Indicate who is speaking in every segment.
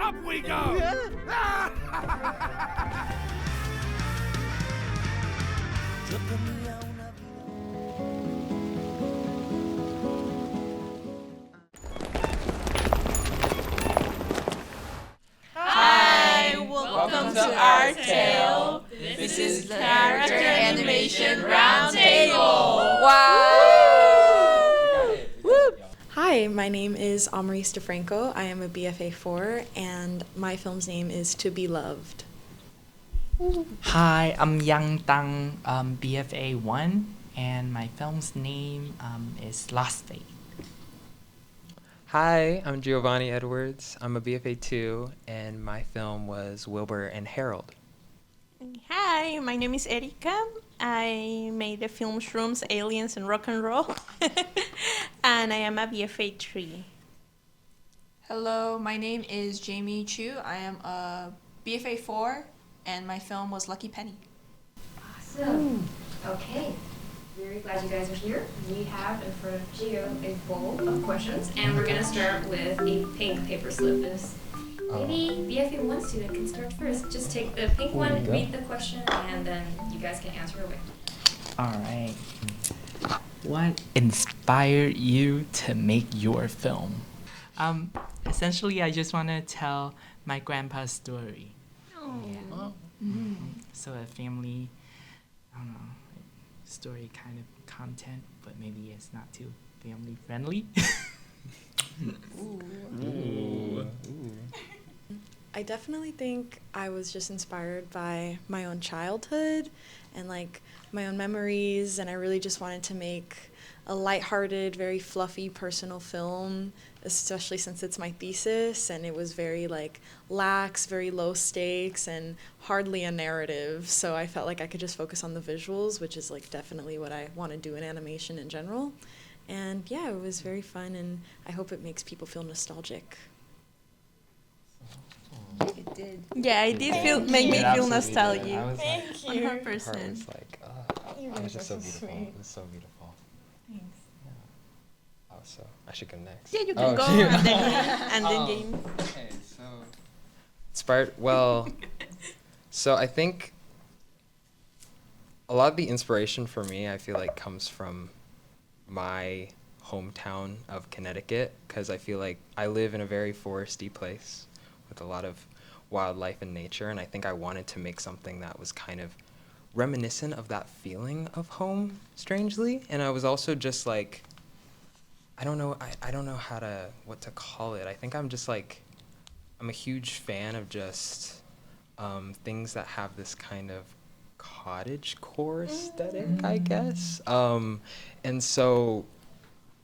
Speaker 1: Up we go!
Speaker 2: Hi, welcome to Artale. This is Character Animation Roundtable.
Speaker 3: Wow!
Speaker 2: Woo!
Speaker 4: Hi, my name is Amarise DeFranco. I am a BFA4, and my film's name is To Be Loved.
Speaker 5: Hi, I'm Yang Tang, BFA1, and my film's name is Lost Faith.
Speaker 3: Hi, I'm Giovanni Edwards. I'm a BFA2, and my film was Wilbur and Harold.
Speaker 2: Hi, my name is Erika. I made the film Shrooms, Aliens, and Rock and Roll. And I am a BFA3.
Speaker 6: Hello, my name is Jaimi Chu. I am a BFA4, and my film was Lucky Penny.
Speaker 7: Awesome. Okay. Very glad you guys are here. We have in front of Gio a bowl of questions, and we're going to start with a pink paper slip. Maybe BFA1 student can start first. Just take the pink one, read the question, and then you guys can answer away.
Speaker 5: All right. What inspired you to make your film? Essentially, I just want to tell my grandpa's story.
Speaker 7: Oh.
Speaker 5: So a family, I don't know, story kind of content, but maybe it's not too family friendly.
Speaker 4: I definitely think I was just inspired by my own childhood and like my own memories, and I really just wanted to make a lighthearted, very fluffy personal film, especially since it's my thesis, and it was very like lax, very low stakes, and hardly a narrative. So I felt like I could just focus on the visuals, which is like definitely what I want to do in animation in general. And yeah, it was very fun, and I hope it makes people feel nostalgic.
Speaker 6: It did.
Speaker 2: Yeah, it did make me feel nostalgic.
Speaker 3: I was like,
Speaker 2: 100%.
Speaker 3: part was like, it was just so beautiful. It was so beautiful.
Speaker 2: Thanks.
Speaker 3: Yeah. Oh, so I should go next.
Speaker 2: Yeah, you can go,
Speaker 3: shoot.
Speaker 2: and then James.
Speaker 3: Okay, so inspired. Well, so I think a lot of the inspiration for me, I feel like, comes from my hometown of Connecticut, because I feel like I live in a very foresty place with a lot of wildlife and nature, and I think I wanted to make something that was kind of reminiscent of that feeling of home, strangely. And I was also just like, I don't know what to call it. I think I'm just like, I'm a huge fan of just things that have this kind of cottagecore aesthetic, I guess. And so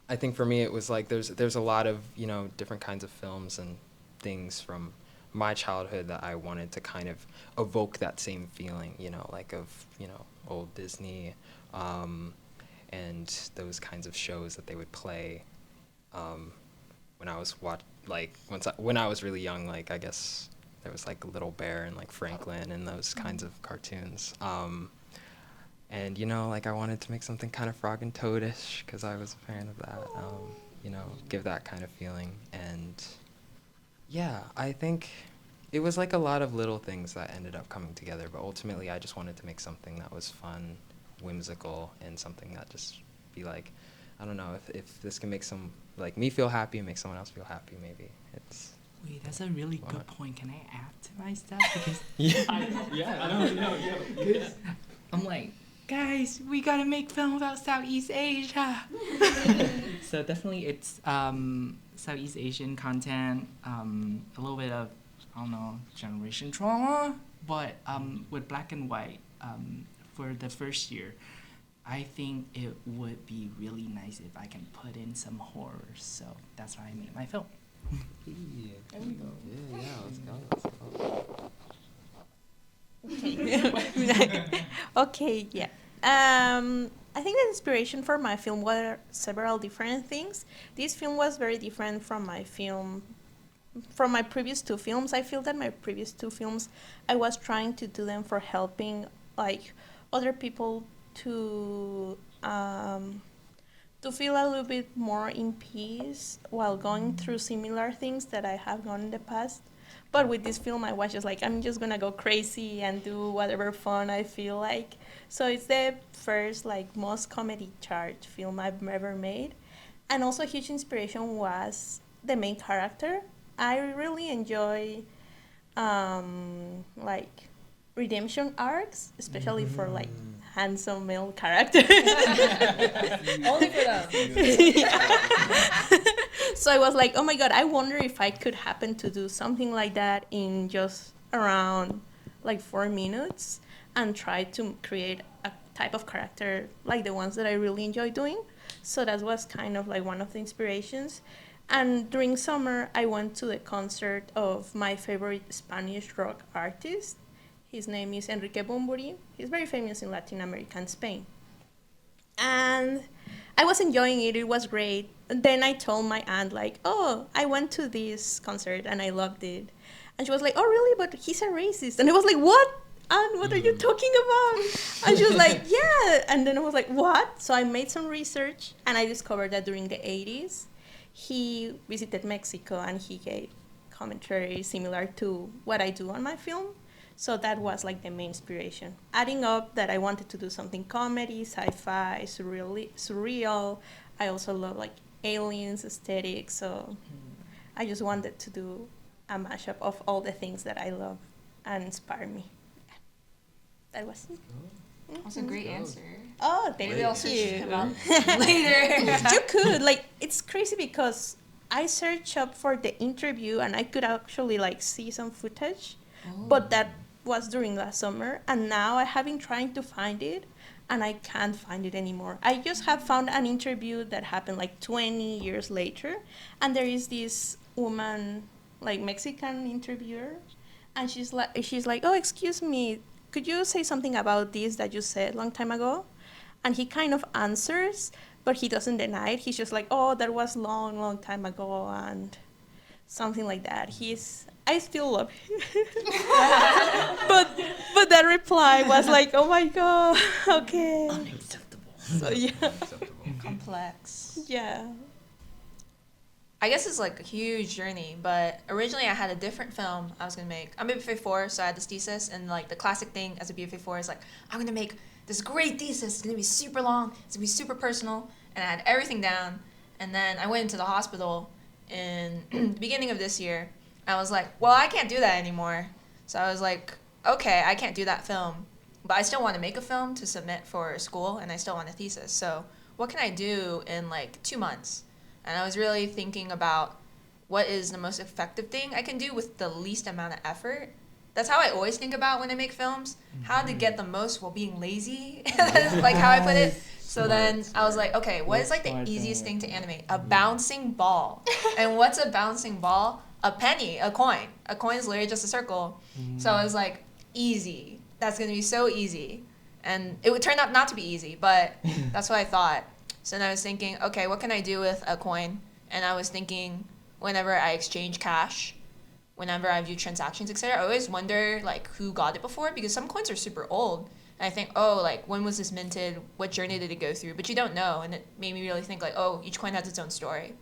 Speaker 3: I think for me it was like there's a lot of, you know, different kinds of films and things from my childhood that I wanted to kind of evoke that same feeling, you know, like of, you know, old Disney, and those kinds of shows that they would play when I was when I was really young. Like, I guess there was like Little Bear and like Franklin and those kinds of cartoons. And, you know, like I wanted to make something kind of Frog and Toadish because I was a fan of that, you know, give that kind of feeling. And yeah, I think it was like a lot of little things that ended up coming together, but ultimately I just wanted to make something that was fun, whimsical, and something that just be like, I don't know, if this can make me feel happy and make someone else feel happy, maybe it's...
Speaker 5: Wait, that's a really good point. Can I add to my stuff? Because I'm like, guys, we gotta make film about Southeast Asia. So definitely it's Southeast Asian content, a little bit of, I don't know, generation trauma, but with black and white for the first year. I think it would be really nice if I can put in some horror, so that's why I made my film.
Speaker 3: There we go. Yeah, let's go.
Speaker 2: Okay, yeah. I think the inspiration for my film were several different things. This film was very different from my previous two films. I feel that my previous two films, I was trying to do them for helping like other people to feel a little bit more in peace while going through similar things that I have gone in the past. But with this film, I was just like, I'm just gonna go crazy and do whatever fun I feel like. So it's the first, like, most comedy charged film I've ever made. And also a huge inspiration was the main character. I really enjoy, like, redemption arcs, especially for, like, handsome male characters.
Speaker 6: Only for them.
Speaker 2: So I was like, oh my god, I wonder if I could happen to do something like that in just around like 4 minutes and try to create a type of character like the ones that I really enjoy doing. So that was kind of like one of the inspirations. And during summer, I went to the concert of my favorite Spanish rock artist. His name is Enrique Bumburi. He's very famous in Latin America and Spain. And I was enjoying it. It was great. And then I told my aunt, like, oh, I went to this concert and I loved it. And she was like, oh, really? But he's a racist. And I was like, what? Aunt, what are you talking about? And she was like, yeah. And then I was like, what? So I made some research and I discovered that during the 80s, he visited Mexico and he gave commentary similar to what I do on my film. So that was like the main inspiration. Adding up that I wanted to do something comedy, sci-fi, surreal. I also love like aliens, aesthetics. So I just wanted to do a mashup of all the things that I love and inspire me. That was it.
Speaker 6: That's a great answer.
Speaker 2: Oh, thank
Speaker 6: Maybe I'll search
Speaker 2: you.
Speaker 6: him out later.
Speaker 2: You could. Like, it's crazy because I searched up for the interview and I could actually like see some footage. But that was during last summer, and now I have been trying to find it, and I can't find it anymore. I just have found an interview that happened like 20 years later, and there is this woman, like Mexican interviewer, and she's like, oh, excuse me, could you say something about this that you said long time ago? And he kind of answers, but he doesn't deny it. He's just like, oh, that was long time ago, and something like that. I still love him. but that reply was like, oh my god, okay.
Speaker 5: Unacceptable.
Speaker 2: So yeah.
Speaker 6: Complex.
Speaker 2: Yeah.
Speaker 6: I guess it's like a huge journey, but originally I had a different film I was gonna make. I'm a BFA4, so I had this thesis, and like the classic thing as a BFA4 is like, I'm gonna make this great thesis. It's gonna be super long. It's gonna be super personal, and I had everything down. And then I went into the hospital in the beginning of this year. I was like, well, I can't do that anymore. So I was like, okay, I can't do that film, but I still want to make a film to submit for school, and I still want a thesis. So what can I do in like 2 months? And I was really thinking about what is the most effective thing I can do with the least amount of effort. That's how I always think about when I make films, how to get the most while being lazy, like how I put it. So then I was like, okay, what is like the easiest thing to animate? A bouncing ball. And what's a bouncing ball? A penny, a coin. A coin is literally just a circle. So I was like, easy. That's going to be so easy. And it would turn out not to be easy, but that's what I thought. So then I was thinking, okay, what can I do with a coin? And I was thinking, whenever I exchange cash, whenever I do transactions, etc., I always wonder like who got it before, because some coins are super old. And I think, oh, like, when was this minted? What journey did it go through? But you don't know. And it made me really think, like, oh, each coin has its own story.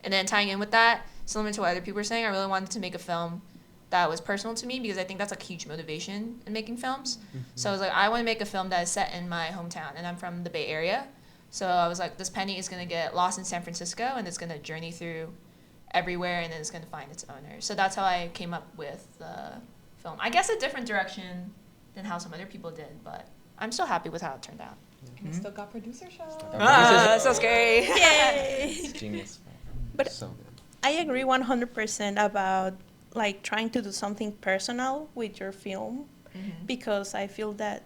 Speaker 6: And then tying in with that, similar to what other people were saying, I really wanted to make a film that was personal to me, because I think that's, like, huge motivation in making films. So I was like, I want to make a film that is set in my hometown, and I'm from the Bay Area. So I was like, this penny is going to get lost in San Francisco, and it's going to journey through everywhere, and then it's going to find its owner. So that's how I came up with the film. I guess a different direction than how some other people did, but I'm still happy with how it turned out.
Speaker 1: And it still got producer show.
Speaker 6: That's so scary.
Speaker 2: Yay!
Speaker 3: It's genius.
Speaker 2: But
Speaker 3: So good.
Speaker 2: I agree 100% about like trying to do something personal with your film, because I feel that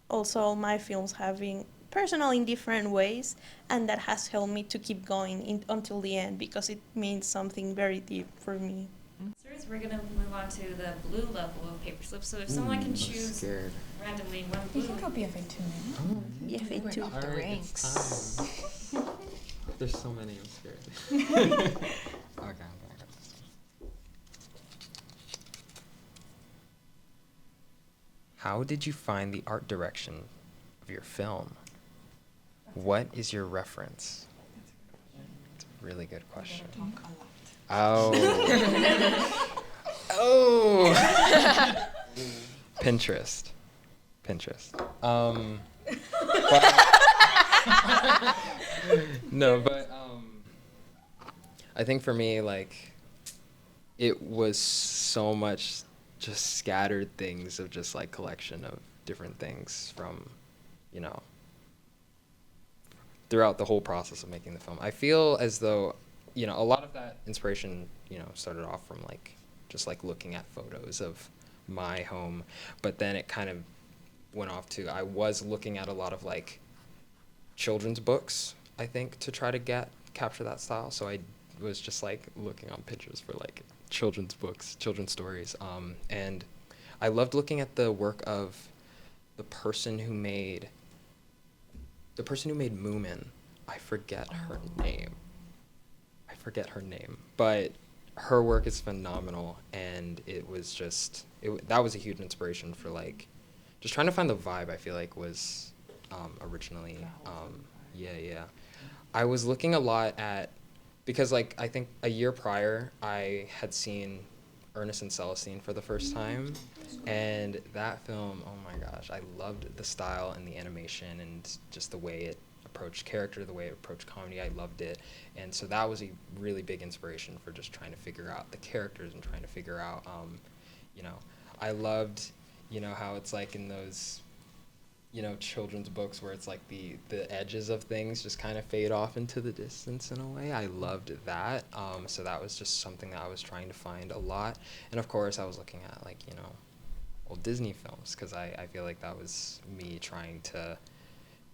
Speaker 2: also all my films have been personal in different ways, and that has helped me to keep going until the end, because it means something very deep for me.
Speaker 7: So we're gonna move on to the blue level of paper slips. So if someone can choose
Speaker 3: Scared.
Speaker 7: randomly one
Speaker 1: You
Speaker 7: blue.
Speaker 1: can go BFA 2 now.
Speaker 2: BFA 2.
Speaker 6: Up the ranks.
Speaker 8: There's so many, I'm scared.
Speaker 3: Okay, I'm gonna go. How did you find the art direction of your film? What is your reference? It's a really good question.
Speaker 1: Talk a lot.
Speaker 3: Oh. Oh. Pinterest. No, but I think for me, like, it was so much just scattered things of just like collection of different things from, you know, throughout the whole process of making the film. I feel as though, you know, a lot of that inspiration, you know, started off from like just like looking at photos of my home, but then it kind of went off to, I was looking at a lot of like children's books, I think, to try to capture that style. So I was just like looking on Pinterest for like children's books, children's stories, and I loved looking at the work of the person who made Moomin. I forget her name, but her work is phenomenal, and it was just that was a huge inspiration for like just trying to find the vibe. I feel like was originally I was looking a lot at, because like I think a year prior I had seen Ernest and Celestine for the first time, and that film, oh my gosh, I loved the style and the animation and just the way it approached character, the way it approached comedy. I loved it, and so that was a really big inspiration for just trying to figure out the characters and trying to figure out, you know, I loved, you know, how it's like in those, you know, children's books where it's like the edges of things just kind of fade off into the distance in a way. I loved that. So that was just something that I was trying to find a lot. And of course I was looking at like, you know, old Disney films, because I feel like that was me trying to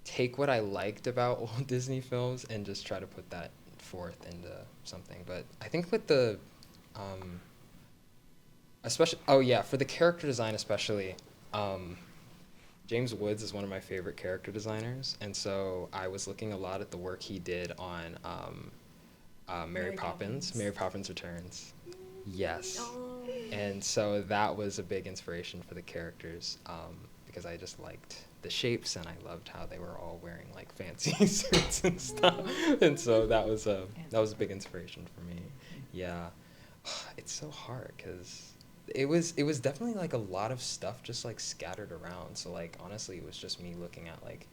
Speaker 3: take what I liked about old Disney films and just try to put that forth into something. But I think with the, especially, for the character design especially, James Woods is one of my favorite character designers, and so I was looking a lot at the work he did on Mary Poppins. Mary Poppins Returns. Yes.
Speaker 2: Oh.
Speaker 3: And so that was a big inspiration for the characters, because I just liked the shapes and I loved how they were all wearing like fancy suits and stuff. And so that was a big inspiration for me. Yeah. It's so hard because it was definitely like a lot of stuff just like scattered around. So like honestly, it was just me looking at like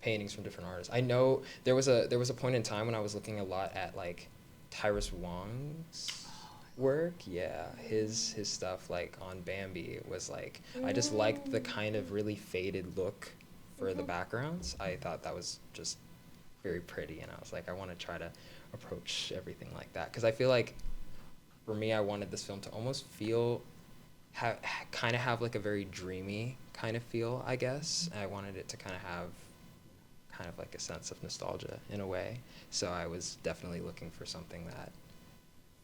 Speaker 3: paintings from different artists. I know there was a point in time when I was looking a lot at like Tyrus Wong's work. Yeah, his stuff like on Bambi was like, I just liked the kind of really faded look for the backgrounds. I thought that was just very pretty, and I was like, I want to try to approach everything like that, because I feel like for me, I wanted this film to almost feel, kind of have like a very dreamy kind of feel, I guess. And I wanted it to kind of have kind of like a sense of nostalgia in a way. So I was definitely looking for something that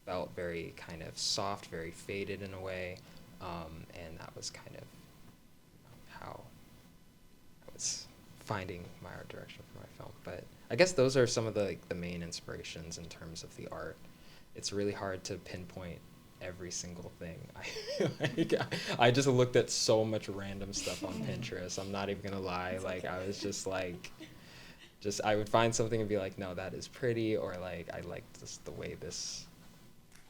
Speaker 3: felt very kind of soft, very faded in a way. And that was kind of how I was finding my art direction for my film. But I guess those are some of the main inspirations in terms of the art. It's really hard to pinpoint every single thing. I just looked at so much random stuff on Pinterest. I'm not even gonna lie. Like I was just like, I would find something and be like, no, that is pretty, or like I like just the way this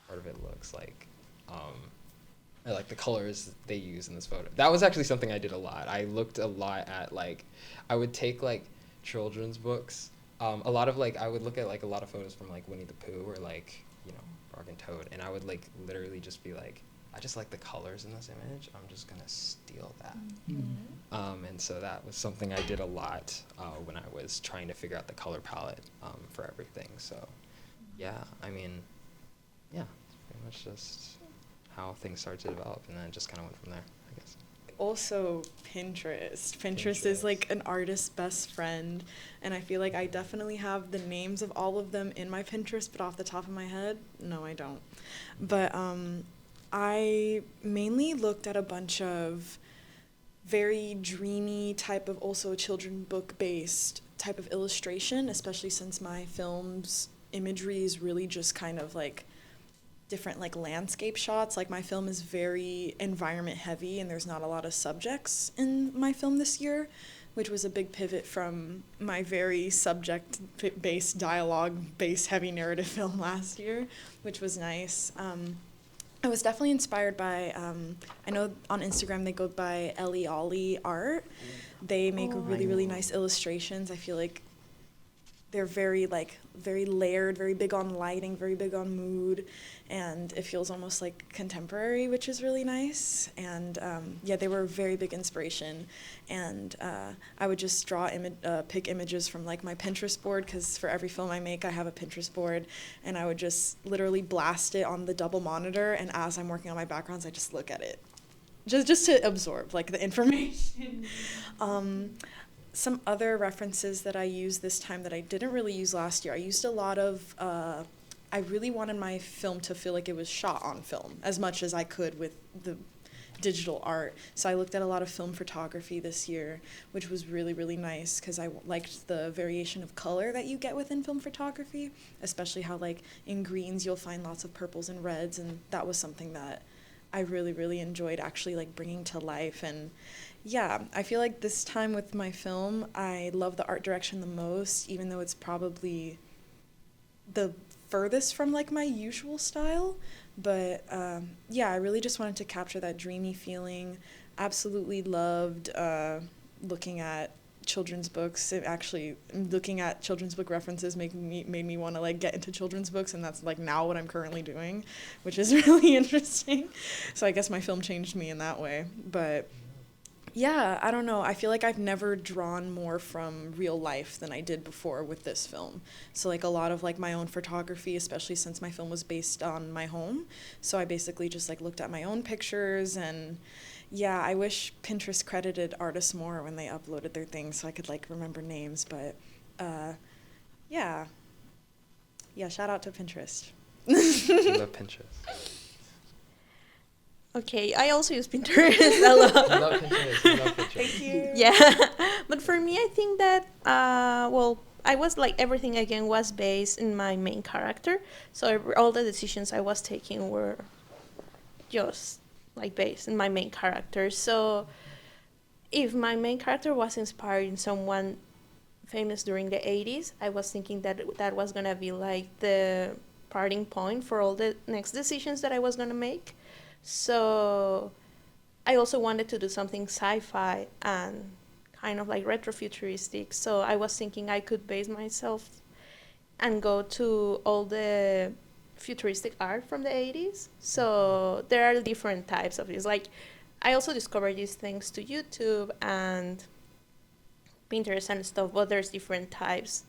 Speaker 3: part of it looks. Like, I like the colors they use in this photo. That was actually something I did a lot. I looked a lot at like, I would take like children's books. A lot of like, I would look at like a lot of photos from like Winnie the Pooh or like, you know, Frog and Toad, and I would like literally just be like, I just like the colors in this image, I'm just gonna steal that.
Speaker 5: Mm-hmm.
Speaker 3: And so that was something I did a lot when I was trying to figure out the color palette for everything. So yeah, I mean, yeah, it's pretty much just how things started to develop, and then it just kind of went from there, I guess.
Speaker 4: Also Pinterest is like an artist's best friend, and I feel like I definitely have the names of all of them in my Pinterest, but off the top of my head, no, I don't. But I mainly looked at a bunch of very dreamy type of, also children's book based type of illustration, especially since my film's imagery is really just kind of like different like landscape shots. Like my film is very environment heavy, and there's not a lot of subjects in my film this year, which was a big pivot from my very subject-based, dialogue-based heavy narrative film last year, which was nice. I was definitely inspired by, I know on Instagram they go by Ellie Ollie Art. They make really, really nice illustrations. I feel like they're very layered, very big on lighting, very big on mood, and it feels almost like contemporary, which is really nice. And yeah, they were a very big inspiration. And I would just pick images from like my Pinterest board, because for every film I make, I have a Pinterest board, and I would just literally blast it on the double monitor. And as I'm working on my backgrounds, I just look at it, just to absorb like the information. Some other references that I used this time that I didn't really use last year, I used a lot of, I really wanted my film to feel like it was shot on film as much as I could with the digital art. So I looked at a lot of film photography this year, which was really, really nice, because I liked the variation of color that you get within film photography, especially how like in greens you'll find lots of purples and reds, and that was something that I really, really enjoyed actually like bringing to life. And yeah, I feel like this time with my film, I love the art direction the most, even though it's probably the furthest from like my usual style. But yeah, I really just wanted to capture that dreamy feeling. Absolutely loved looking at children's books. Looking at children's book references made me want to like get into children's books, and that's like now what I'm currently doing, which is really interesting. So I guess my film changed me in that way. But yeah, I don't know. I feel like I've never drawn more from real life than I did before with this film. So like a lot of like my own photography, especially since my film was based on my home. So I basically just like looked at my own pictures. And yeah, I wish Pinterest credited artists more when they uploaded their things so I could like remember names. But yeah, shout out to Pinterest.
Speaker 3: I love Pinterest.
Speaker 2: Okay, I also use Pinterest a lot.
Speaker 3: I love Pinterest. I love Pinterest.
Speaker 4: Thank you.
Speaker 2: Yeah, but for me, I think that, well, I was like, everything again was based in my main character. So all the decisions I was taking were just like based in my main character. So if my main character was inspired in someone famous during the 80s, I was thinking that that was going to be like the parting point for all the next decisions that I was going to make. So I also wanted to do something sci-fi and kind of like retrofuturistic. So I was thinking I could base myself and go to all the futuristic art from the 80s. So there are different types of this. Like, I also discovered these things to YouTube and Pinterest and stuff, but there's different types.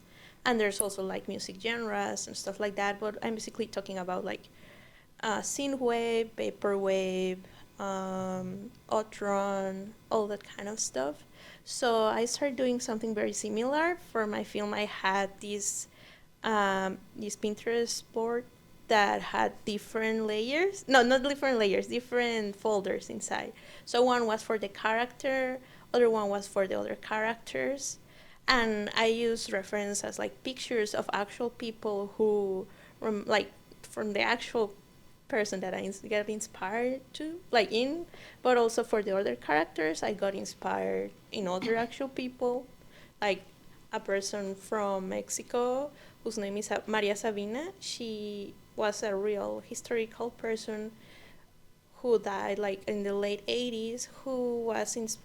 Speaker 2: And there's also like music genres and stuff like that. But I'm basically talking about like synthwave, vaporwave, Otron, all that kind of stuff. So I started doing something very similar. For my film, I had this Pinterest board that had different layers. No, not different layers, different folders inside. So one was for the character, other one was for the other characters. And I used reference as like pictures of actual people who, like from the actual person that I got inspired to, like in, but also for the other characters, I got inspired in other actual people, like a person from Mexico whose name is Maria Sabina. She was a real historical person who died like in the late 80s, who was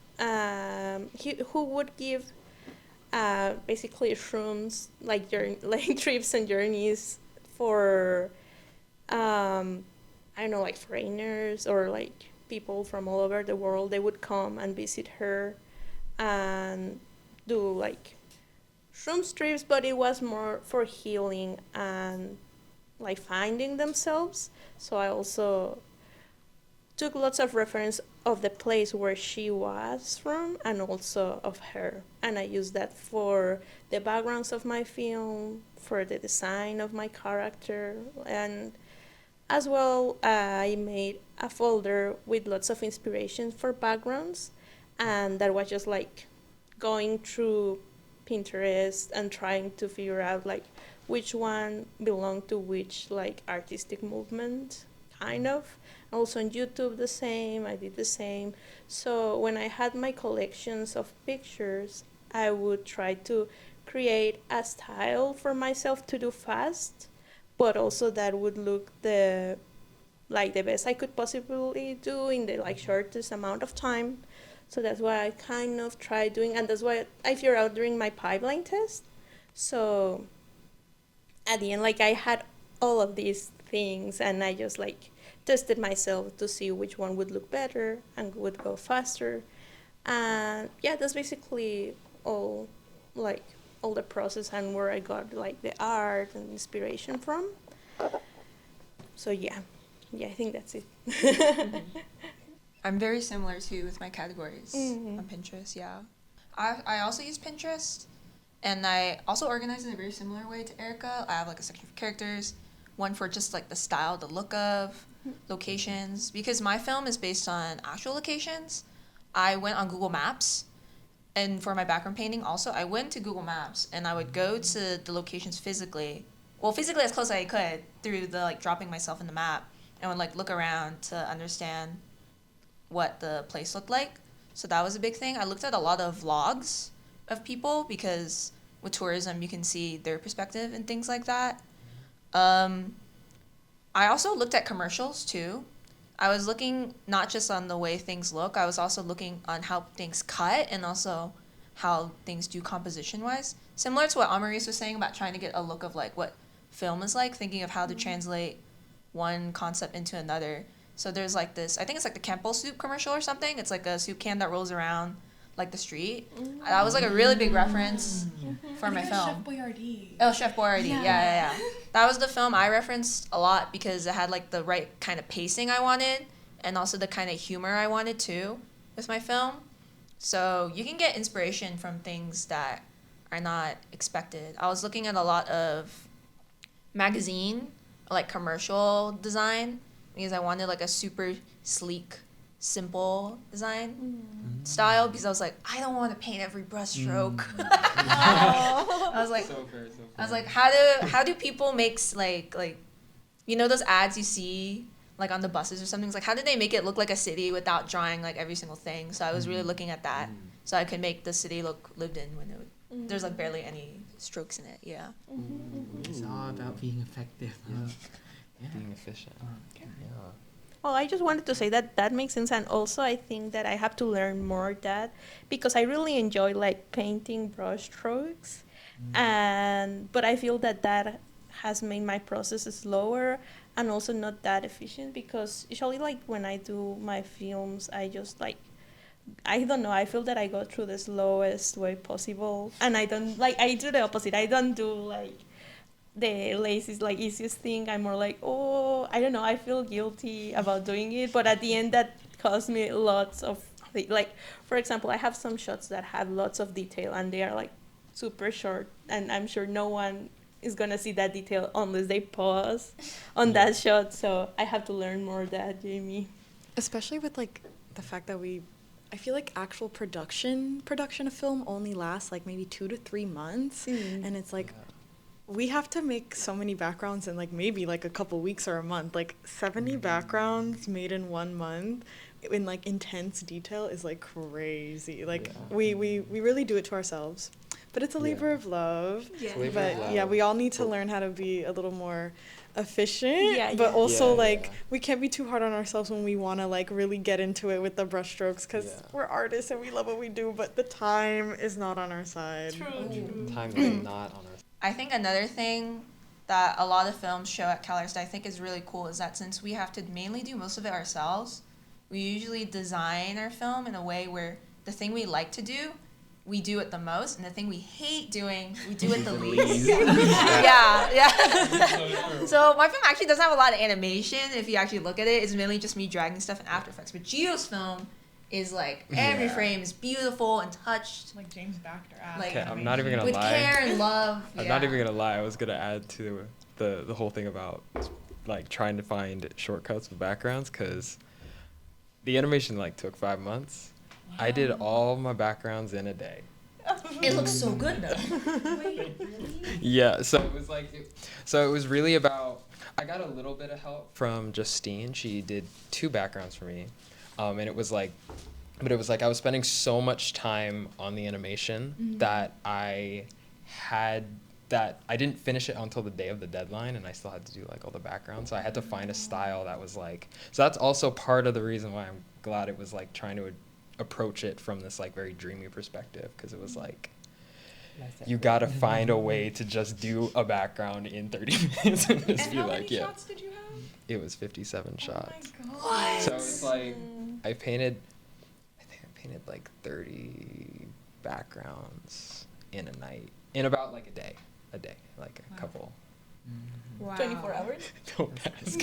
Speaker 2: who would give basically shrooms like trips and journeys for I don't know, like foreigners or like people from all over the world. They would come and visit her and do like shroom trips, but it was more for healing and like finding themselves. So I also took lots of reference of the place where she was from and also of her. And I used that for the backgrounds of my film, for the design of my character, and as well, I made a folder with lots of inspiration for backgrounds, and that was just like going through Pinterest and trying to figure out like which one belonged to which like artistic movement, kind of. Also on YouTube the same, I did the same. So when I had my collections of pictures, I would try to create a style for myself to do fast, but also that would look the like the best I could possibly do in the like shortest amount of time. So that's why I kind of tried doing, and that's why I figured out during my pipeline test. So at the end, like I had all of these things, and I just like tested myself to see which one would look better and would go faster. And yeah, that's basically all, like all the process and where I got like the art and inspiration from. So yeah, I think that's it.
Speaker 6: I'm very similar too with my categories
Speaker 2: Mhm.
Speaker 6: on Pinterest. Yeah, I also use Pinterest, and I also organize in a very similar way to Erika. I have like a section for characters, one for just like the style, the look of locations. Because my film is based on actual locations, I went on Google Maps, and for my background painting also, I went to Google Maps and I would go to the locations physically. Well, physically as close as I could through the like dropping myself in the map, and would like look around to understand what the place looked like. So that was a big thing. I looked at a lot of vlogs of people because with tourism you can see their perspective and things like that. I also looked at commercials too. I was looking not just on the way things look, I was also looking on how things cut and also how things do composition wise. Similar to what Amarise was saying about trying to get a look of like what film is like, thinking of how to translate one concept into another. So there's like this, I think it's like the Campbell soup commercial or something. It's like a soup can that rolls around like the street. That was like a really big reference for my film.
Speaker 1: Chef Boyardee.
Speaker 6: Oh, Chef Boyardee. Yeah. That was the film I referenced a lot because it had like the right kind of pacing I wanted and also the kind of humor I wanted too with my film. So you can get inspiration from things that are not expected. I was looking at a lot of magazine, like commercial design, because I wanted like a super sleek, simple design style, because I was like, I don't want to paint every brush stroke. I was like,
Speaker 8: So fair.
Speaker 6: I was like, how do people make like you know those ads you see like on the buses or something? It's like, how did they make it look like a city without drawing like every single thing? So I was really looking at that, so I could make the city look lived in when there's like barely any strokes in it. Yeah.
Speaker 5: It's all about being effective.
Speaker 3: Being efficient. Yeah.
Speaker 2: Well, I just wanted to say that makes sense, and also I think that I have to learn more that because I really enjoy like painting brush strokes, but I feel that has made my process slower and also not that efficient because usually like when I do my films, I just like, I don't know, I feel that I go through the slowest way possible, and I don't like, I do the opposite. I don't do like the laziest, like easiest thing. I'm more like, oh, I don't know, I feel guilty about doing it, but at the end that costs me lots of like, for example, I have some shots that have lots of detail and they are like super short, and I'm sure no one is gonna see that detail unless they pause on that shot. So I have to learn more that, Jaimi.
Speaker 4: Especially with like the fact that I feel like actual production of film only lasts like maybe 2 to 3 months, and it's like we have to make so many backgrounds in like maybe like a couple weeks or a month. Like 70 backgrounds made in 1 month in like intense detail is like crazy. Like we really do it to ourselves, but it's a labor of love. But we all need to learn how to be a little more efficient, but also we can't be too hard on ourselves when we want to like really get into it with the brush strokes, because we're artists and we love what we do, but the time is not on our side.
Speaker 3: Time is not on our side.
Speaker 6: I think another thing that a lot of films show at CalArts that I think is really cool is that since we have to mainly do most of it ourselves, we usually design our film in a way where the thing we like to do, we do it the most, and the thing we hate doing, we do it the least. So my film actually doesn't have a lot of animation. If you actually look at it, it's mainly just me dragging stuff in After Effects. But Gio's film is like every frame is beautiful and touched,
Speaker 1: Like James Baxter.
Speaker 6: like
Speaker 3: Okay, I'm not even gonna
Speaker 6: with
Speaker 3: lie.
Speaker 6: care and love.
Speaker 3: I'm not even gonna lie. I was gonna add to the whole thing about like trying to find shortcuts with backgrounds, because the animation like took 5 months. I did all my backgrounds in a day.
Speaker 6: It looks so good though.
Speaker 3: Yeah, so it was like, it was really about, I got a little bit of help from Justine. She did 2 backgrounds for me. And it was like I was spending so much time on the animation that I had that I didn't finish it until the day of the deadline, and I still had to do like all the background. So I had to find a style that was like, so that's also part of the reason why I'm glad it was like trying to approach it from this like very dreamy perspective, because it was like, you gotta find a way to just do a background in 30 minutes and just
Speaker 1: And
Speaker 3: be
Speaker 1: how
Speaker 3: like,
Speaker 1: many
Speaker 3: yeah.
Speaker 1: shots did you have?
Speaker 3: It was 57 shots.
Speaker 1: Oh my god.
Speaker 3: So it's like, I think I painted like 30 backgrounds in a night, in about like a day, like a couple.
Speaker 2: Wow.
Speaker 1: 24 hours?
Speaker 3: Don't ask.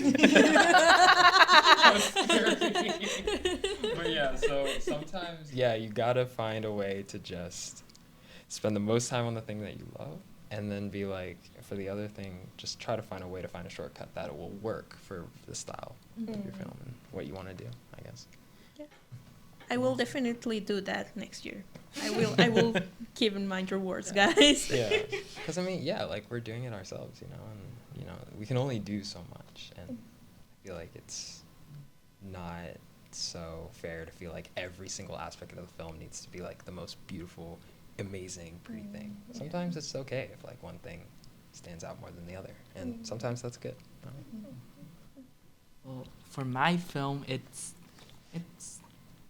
Speaker 3: But yeah, so sometimes, yeah, you gotta find a way to just spend the most time on the thing that you love, and then be like, for the other thing, just try to find a way to find a shortcut that it will work for the style of your film and what you want to do, I guess.
Speaker 2: I will definitely do that next year. I will keep in mind your words, guys.
Speaker 3: Yeah, because I mean, yeah, like we're doing it ourselves, you know, and you know, we can only do so much, and I feel like it's not so fair to feel like every single aspect of the film needs to be like the most beautiful, amazing, pretty thing. Sometimes it's okay if like one thing stands out more than the other, and sometimes that's good.
Speaker 5: Well, for my film, it's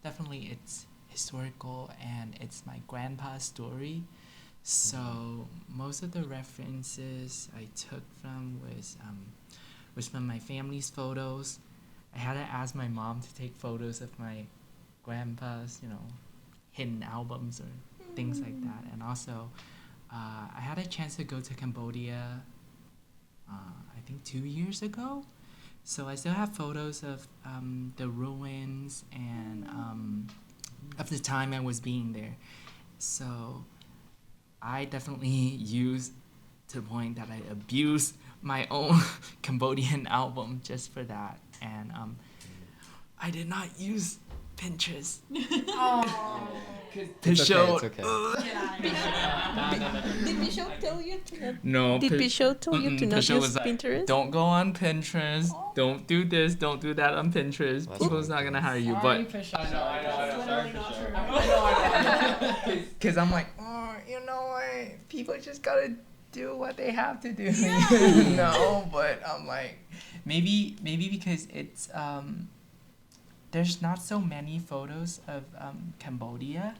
Speaker 5: definitely it's historical, and it's my grandpa's story. So most of the references I took from was from my family's photos. I had to ask my mom to take photos of my grandpa's, you know, hidden albums or things like that. And also, I had a chance to go to Cambodia, I think 2 years ago. So I still have photos of the ruins and of the time I was being there. So I definitely used to the point that I abused my own Cambodian album just for that. And I did not use Pinterest. To show.
Speaker 3: It's okay.
Speaker 2: Did Michelle tell you to not?
Speaker 5: No.
Speaker 2: Did Michelle tell you to not
Speaker 5: Michelle
Speaker 2: use
Speaker 5: was like,
Speaker 2: Pinterest?
Speaker 5: don't go on Pinterest. Don't do this. Don't do that on Pinterest.
Speaker 3: That's
Speaker 5: People's not gonna hire you. But
Speaker 8: I know.
Speaker 5: because I'm like, oh, you know what? People just gotta do what they have to do. No, but I'm like, maybe because it's there's not so many photos of Cambodia.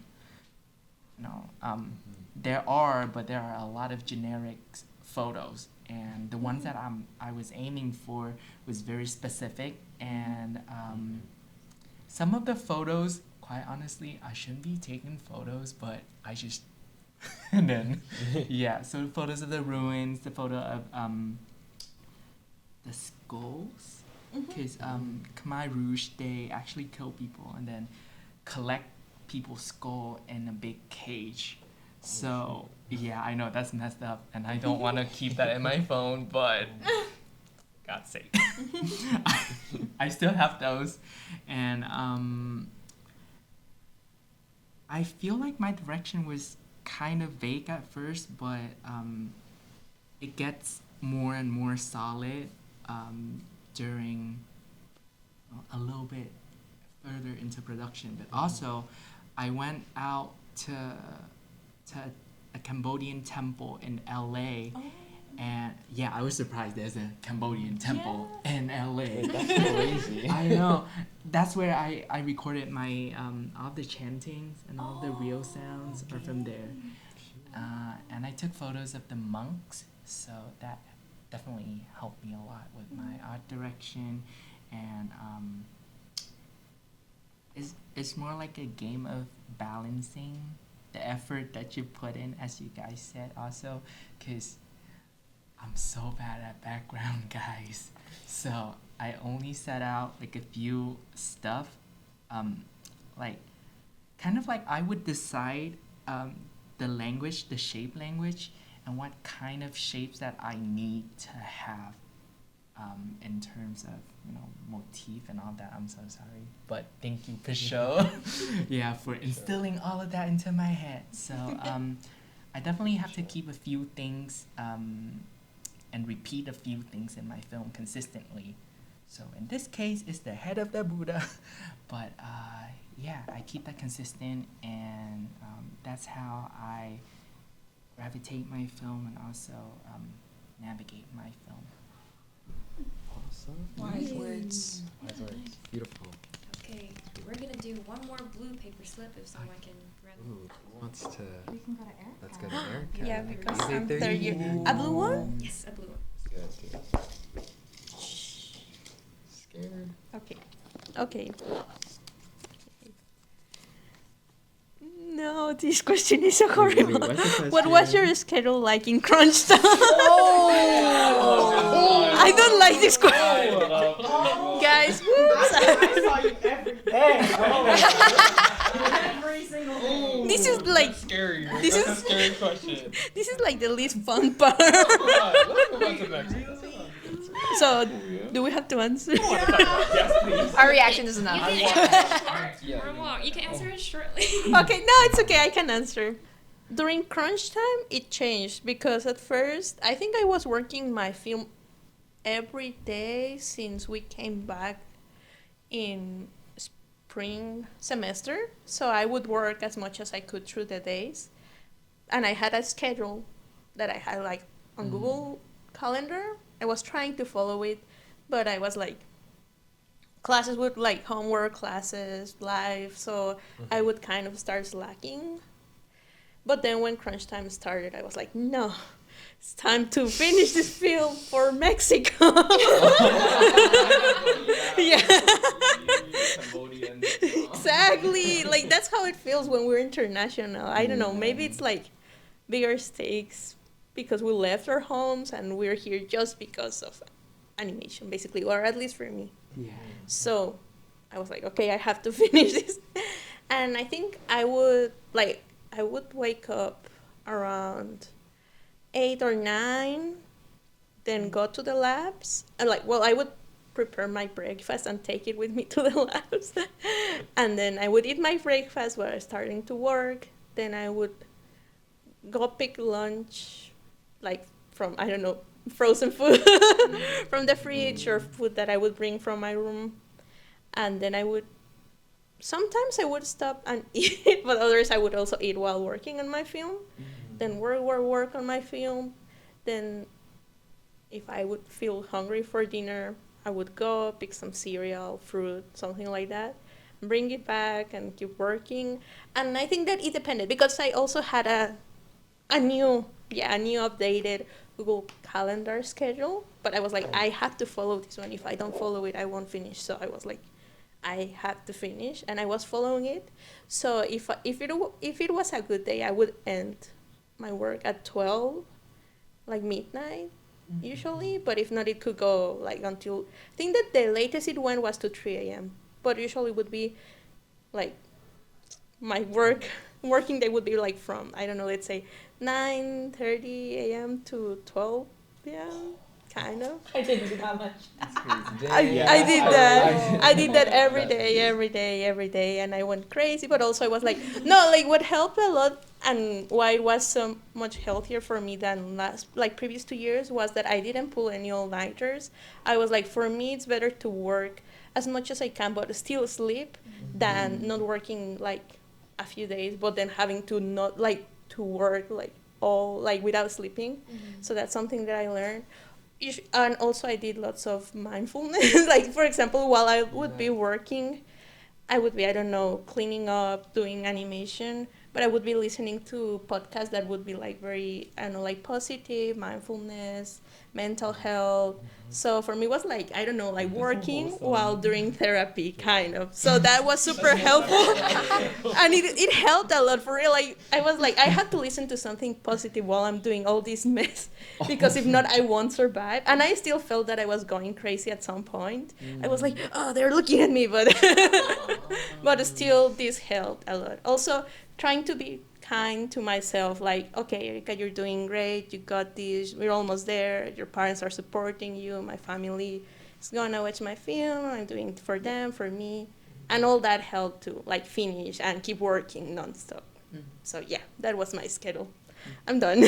Speaker 5: No, there are, but there are a lot of generic photos, and the ones that I was aiming for was very specific, and some of the photos, quite honestly, I shouldn't be taking photos, but I just and then yeah, so the photos of the ruins, the photo of the skulls, because Khmer Rouge, they actually kill people and then collect people's skull in a big cage. So yeah, I know that's messed up, and I don't want to keep that in my phone, but God's sake, I still have those, and I feel like my direction was kind of vague at first, but it gets more and more solid during a little bit further into production. But also, I went out to a Cambodian temple in LA, and yeah, I was surprised there's a Cambodian temple in LA.
Speaker 3: That's crazy.
Speaker 5: I know. That's where I recorded my all the chantings and all the real sounds are from there. And I took photos of the monks, so that definitely helped me a lot with my art direction. And it's more like a game of balancing the effort that you put in, as you guys said also, because I'm so bad at background, guys. So I only set out like a few stuff, like kind of like I would decide the language, the shape language, and what kind of shapes that I need to have in terms of, you know, motif and all that. I'm so sorry, but thank you for sure. Yeah, for instilling all of that into my head. So I definitely have to keep a few things and repeat a few things in my film consistently. So in this case, it's the head of the Buddha, but yeah, I keep that consistent, and that's how I gravitate my film and also navigate my film.
Speaker 8: Awesome.
Speaker 6: Wise words.
Speaker 3: Wise words. Beautiful.
Speaker 7: Okay, we're gonna do one more blue paper slip if someone can run.
Speaker 3: Ooh, who wants to?
Speaker 1: We can go to Erika.
Speaker 3: Let's go to Erika.
Speaker 2: Yeah, because
Speaker 3: Easy
Speaker 2: I'm
Speaker 3: 30.
Speaker 2: third year. A blue one?
Speaker 7: Yes, a blue one.
Speaker 3: Good. Scared.
Speaker 2: Okay. Okay. No, this question is so horrible.
Speaker 8: what's the
Speaker 2: What was
Speaker 8: question?
Speaker 2: your schedule like in crunch time? I don't like this question. Guys, whoops.
Speaker 9: saw you every day. Every single day.
Speaker 2: This is like
Speaker 10: Scary.
Speaker 2: This
Speaker 10: That's
Speaker 2: is-
Speaker 10: a scary question.
Speaker 2: this is like the least fun part.
Speaker 10: Let's move on to the next one.
Speaker 2: So, do we have to answer?
Speaker 10: Yes, please.
Speaker 6: Our reaction is enough.
Speaker 7: You can answer it shortly.
Speaker 2: Okay, no, it's okay. I can answer. During crunch time, it changed because at first, I think I was working my film every day since we came back in spring semester. So I would work as much as I could through the days. And I had a schedule that I had like on Google Calendar. I was trying to follow it, but I was like, classes would like homework classes, live, so I would kind of start slacking. But then when crunch time started, I was like, no, it's time to finish this film for Mexico. Yeah.
Speaker 10: Cambodian.
Speaker 2: Exactly. Like that's how it feels when we're international. I don't know, maybe it's like bigger stakes because we left our homes and we're here just because of animation, basically, or at least for me.
Speaker 8: Yeah.
Speaker 2: So I was like, okay, I have to finish this. And I think I would wake up around 8 or 9, then go to the labs. And I would prepare my breakfast and take it with me to the labs. And then I would eat my breakfast while I was starting to work. Then I would go pick lunch, like from, I don't know, frozen food from the fridge or food that I would bring from my room. And then sometimes I would stop and eat, but others I would also eat while working on my film. Then work on my film. Then if I would feel hungry for dinner, I would go pick some cereal, fruit, something like that, bring it back and keep working. And I think that it depended because I also had a new updated Google Calendar schedule, but I was like, I have to follow this one. If I don't follow it, I won't finish. So I was like, I have to finish, and I was following it. So if it was a good day, I would end my work at 12, like midnight, usually. But if not, it could go like until, I think that the latest it went was to 3 a.m. But usually would be like my working day would be like from, I don't know, let's say 9:30 a.m. to 12 p.m. kind of.
Speaker 1: I didn't do that much.
Speaker 2: I did that. I did that every day, and I went crazy. But also, I was like, no, like what helped a lot, and why it was so much healthier for me than previous 2 years was that I didn't pull any all-nighters. I was like, for me, it's better to work as much as I can, but still sleep, than not working like a few days, but then having to not like to work like all like without sleeping. So that's something that I learned. And also I did lots of mindfulness. Like for example, while I would be working, I would be, I don't know, cleaning up, doing animation, but I would be listening to podcasts that would be like very, I don't know, like positive, mindfulness, mental health. So for me it was like, I don't know, like working while doing therapy kind of. So that was super helpful. And it helped a lot for real. Like I was like, I had to listen to something positive while I'm doing all this mess, because if not, I won't survive. And I still felt that I was going crazy at some point. I was like, oh, they're looking at me, but but still this helped a lot. Also trying to be kind to myself, like, okay, Erika, you're doing great, you got this, we're almost there, your parents are supporting you, my family is gonna watch my film, I'm doing it for them, for me, and all that helped to like finish and keep working nonstop. So yeah, that was my schedule. I'm done.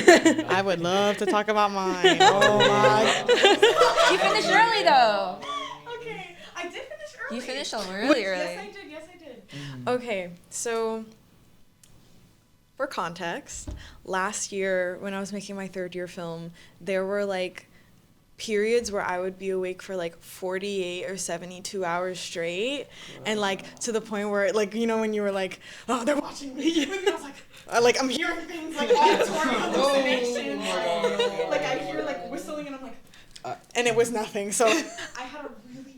Speaker 9: I would love to talk about mine. Oh my.
Speaker 6: You finished early though.
Speaker 1: Okay, I did finish early.
Speaker 6: You finished really early.
Speaker 1: Yes, I did.
Speaker 4: Okay, so for context, last year when I was making my third year film, there were like periods where I would be awake for like 48 or 72 hours straight. And like to the point where like, you know, when you were like, oh, they're watching me. I was like, I'm hearing things like auditory hallucinations. Like I hear like whistling and I'm like, and it was nothing. So I had a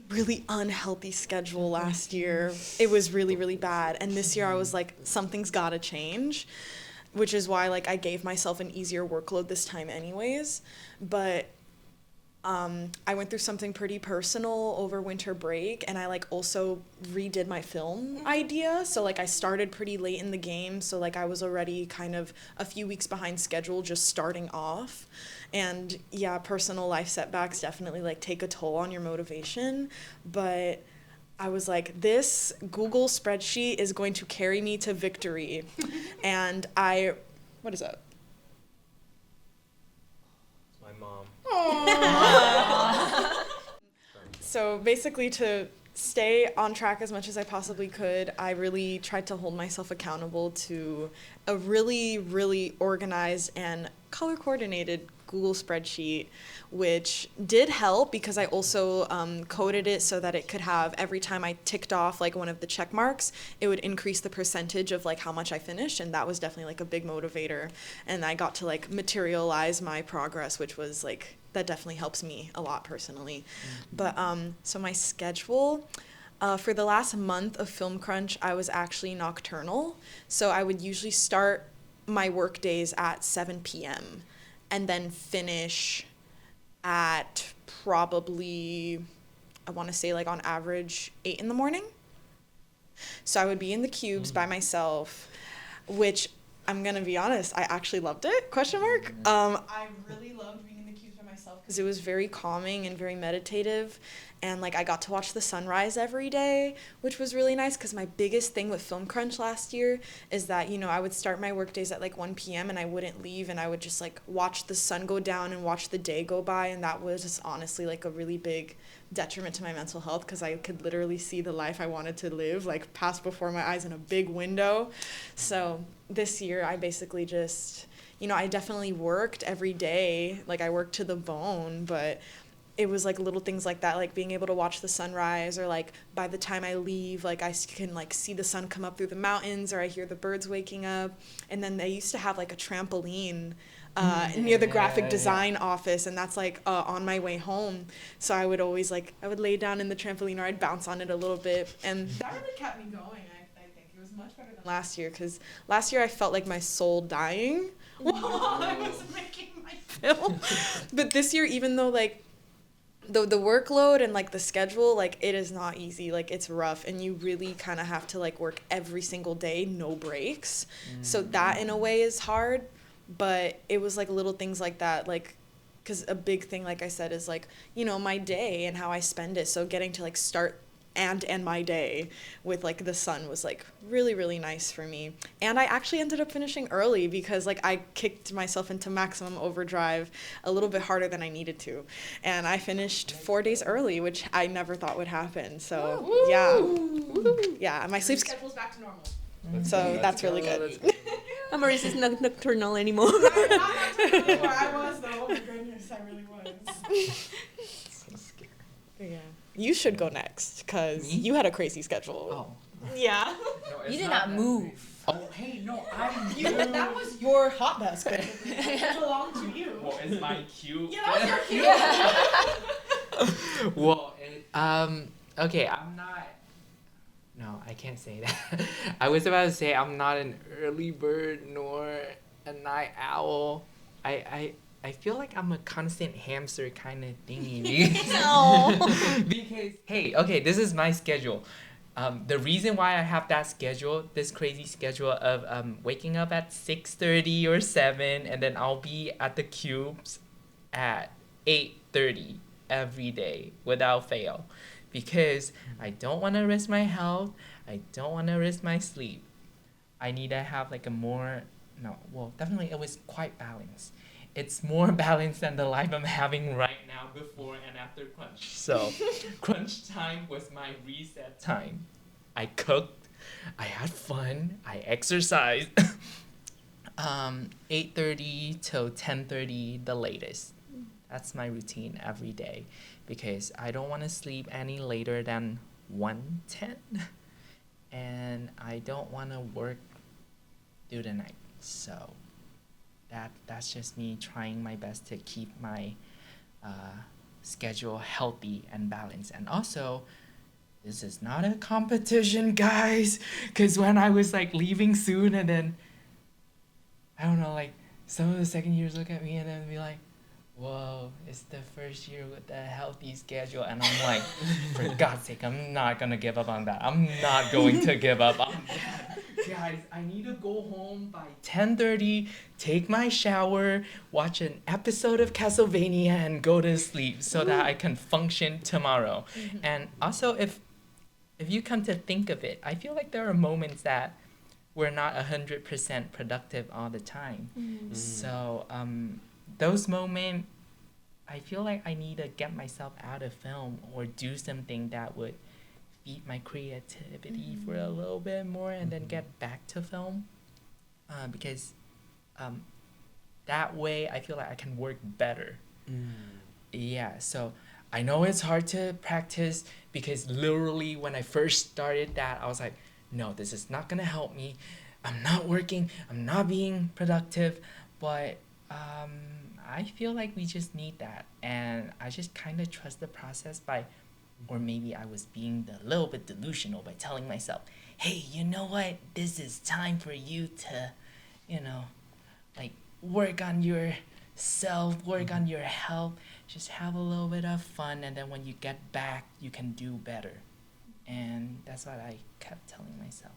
Speaker 4: really unhealthy schedule last year. It was really, really bad. And this year I was like, something's gotta change, which is why like I gave myself an easier workload this time anyways. But I went through something pretty personal over winter break, and I like also redid my film idea. So like I started pretty late in the game, so like I was already kind of a few weeks behind schedule just starting off. And yeah, personal life setbacks definitely like take a toll on your motivation, but I was like, this Google spreadsheet is going to carry me to victory. And what is that?
Speaker 3: My mom.
Speaker 4: So basically, to stay on track as much as I possibly could, I really tried to hold myself accountable to a really, really organized and color coordinated Google spreadsheet, which did help because I also coded it so that it could have, every time I ticked off like one of the check marks, it would increase the percentage of like how much I finished, and that was definitely like a big motivator. And I got to like materialize my progress, which was like, that definitely helps me a lot personally. But so my schedule, for the last month of Film Crunch, I was actually nocturnal. So I would usually start my work days at 7 p.m. and then finish at probably, I want to say like on average 8 in the morning. So I would be in the cubes by myself, which I'm going to be honest, I actually loved it, ? I really loved being in the cubes by myself because it was very calming and very meditative. And like I got to watch the sunrise every day, which was really nice because my biggest thing with Film Crunch last year is that, you know, I would start my work days at like 1 p.m. and I wouldn't leave, and I would just like watch the sun go down and watch the day go by. And that was just honestly like a really big detriment to my mental health because I could literally see the life I wanted to live like pass before my eyes in a big window. So this year I basically just, you know, I definitely worked every day. Like I worked to the bone, but it was like little things like that, like being able to watch the sunrise, or like by the time I leave, like I can like see the sun come up through the mountains, or I hear the birds waking up. And then they used to have like a trampoline near the graphic design office, and that's like on my way home. So I would always like, I would lay down in the trampoline or I'd bounce on it a little bit, and that really kept me going. I think it was much better than last year, because last year I felt like my soul dying while I was making my film. But this year, even though like the workload and like the schedule, like it is not easy, like it's rough, and you really kind of have to like work every single day, no breaks. So that in a way is hard, but it was like little things like that, like because a big thing, like I said, is like, you know, my day and how I spend it. So getting to like start and end my day with like the sun was like really, really nice for me. And I actually ended up finishing early because like I kicked myself into maximum overdrive a little bit harder than I needed to, and I finished 4 days early, which I never thought would happen. So yeah, my sleep schedule's back to normal. So that's really good.
Speaker 2: Amarise is not nocturnal anymore.
Speaker 1: I'm not nocturnal anymore. I was though. Oh my goodness, I really was.
Speaker 3: So scary.
Speaker 4: Yeah. You should go next because you had a crazy schedule.
Speaker 5: Oh.
Speaker 4: Yeah.
Speaker 10: No,
Speaker 6: You
Speaker 10: it's
Speaker 6: did not move.
Speaker 5: Oh, hey, no, I'm
Speaker 1: That was your hot desk. It belonged to you.
Speaker 10: Well, it's my cue.
Speaker 1: Yeah, that was your cue.
Speaker 5: Well, okay, I'm not. No, I can't say that. I was about to say I'm not an early bird nor a night owl. I feel like I'm a constant hamster kind of thingy. Because hey, okay, this is my schedule. The reason why I have that schedule, this crazy schedule of waking up at 6:30 or 7, and then I'll be at the cubes at 8:30 every day without fail, because I don't want to risk my health. I don't want to risk my sleep. I need to have like a more, definitely it was quite balanced. It's more balanced than the life I'm having right now before and after crunch. So crunch time was my reset time. I cooked, I had fun, I exercised, 8:30 till 10:30 the latest. That's my routine every day because I don't want to sleep any later than 1:10 and I don't want to work through the night. So that's just me trying my best to keep my schedule healthy and balanced. And also, this is not a competition, guys, because when I was like leaving soon and then I don't know, like some of the second years look at me and then be like, whoa, it's the first year with a healthy schedule. And I'm like, for God's sake, I'm not going to give up on that. I'm not going to give up on that. Guys, I need to go home by 10:30, take my shower, watch an episode of Castlevania, and go to sleep so that I can function tomorrow. Mm-hmm. And also, if you come to think of it, I feel like there are moments that we're not 100% productive all the time. Mm-hmm. So those moments, I feel like I need to get myself out of film or do something that would feed my creativity for a little bit more and then get back to film. Because that way I feel like I can work better. Yeah, so I know it's hard to practice because literally when I first started that, I was like, no, this is not gonna help me. I'm not working, I'm not being productive, but I feel like we just need that. And I just kind of trust the process by, or maybe I was being a little bit delusional by telling myself, hey, you know what? This is time for you to, like work on yourself, work on your health, just have a little bit of fun. And then when you get back, you can do better. And that's what I kept telling myself.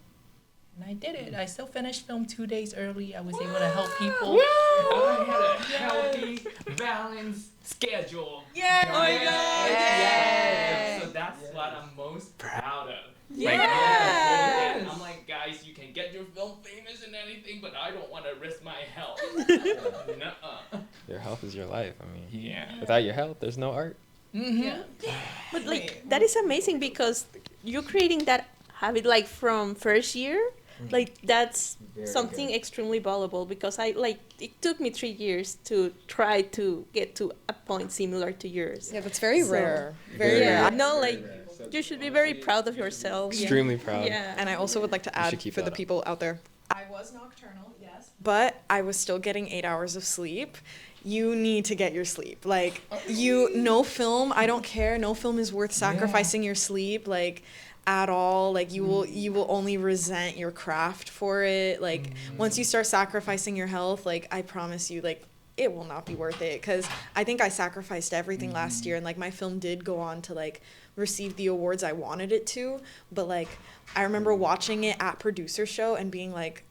Speaker 5: And I did it. I still finished film 2 days early. I was able to help people. I had a healthy, balanced schedule.
Speaker 1: Yeah.
Speaker 5: Oh my God.
Speaker 1: Yes.
Speaker 5: So that's what I'm most proud of.
Speaker 1: Yes.
Speaker 5: Like, I'm like, guys, you can get your film famous and anything, but I don't want to risk my health. Nuh-uh.
Speaker 3: Your health is your life. I mean,
Speaker 5: Yeah.
Speaker 3: without your health, there's no art.
Speaker 2: Mm-hmm. Yeah. But like that is amazing because you're creating that habit like from first year. Like that's
Speaker 3: Very
Speaker 2: something
Speaker 3: good.
Speaker 2: extremely valuable because it took me 3 years to try to get to a point similar to yours.
Speaker 9: Yeah, that's very rare. Very
Speaker 3: Very
Speaker 9: rare.
Speaker 2: Yeah,
Speaker 3: rare.
Speaker 2: no, like you should be very proud of yourself.
Speaker 3: Extremely proud.
Speaker 2: Yeah.
Speaker 9: And I also would like to
Speaker 3: You
Speaker 9: add
Speaker 3: should keep
Speaker 9: for the
Speaker 3: that up.
Speaker 9: people out there,
Speaker 1: I was nocturnal, yes.
Speaker 9: but I was still getting 8 hours of sleep. You need to get your sleep. Like, no film, I don't care. No film is worth sacrificing your sleep, like, at all. Like, you will only resent your craft for it. Like, once you start sacrificing your health, like, I promise you, like, it will not be worth it. Because I think I sacrificed everything last year, and, like, my film did go on to, like, receive the awards I wanted it to. But, like, I remember watching it at producer show and being like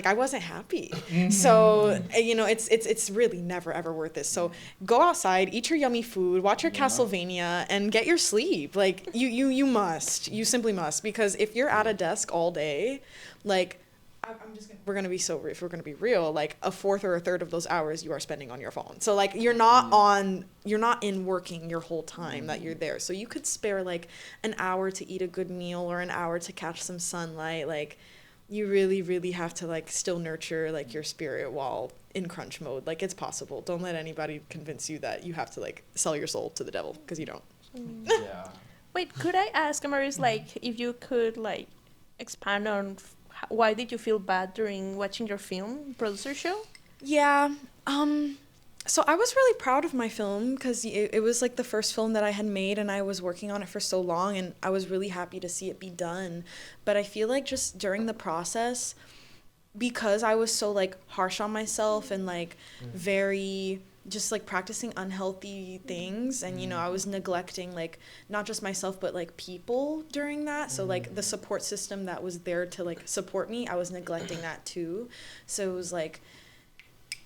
Speaker 9: I wasn't happy. So, it's really never ever worth it. So go outside, eat your yummy food, watch your Castlevania, and get your sleep. Like you must. You simply must. Because if you're at a desk all day, like we're gonna be if we're gonna be real, like a fourth or a third of those hours you are spending on your phone. So like you're not in working your whole time that you're there. So you could spare like an hour to eat a good meal or an hour to catch some sunlight. Like you really, really have to like still nurture like your spirit while in crunch mode. Like it's possible. Don't let anybody convince you that you have to like sell your soul to the devil, because you don't.
Speaker 3: Yeah.
Speaker 2: Wait, could I ask, Amarise, like if you could like expand on why did you feel bad during watching your film producer show?
Speaker 9: Yeah. So I was really proud of my film because it was like the first film that I had made, and I was working on it for so long, and I was really happy to see it be done. But I feel like just during the process, because I was so like harsh on myself and like very just like practicing unhealthy things, and I was neglecting like not just myself but like people during that. So like the support system that was there to like support me, I was neglecting that too. So it was like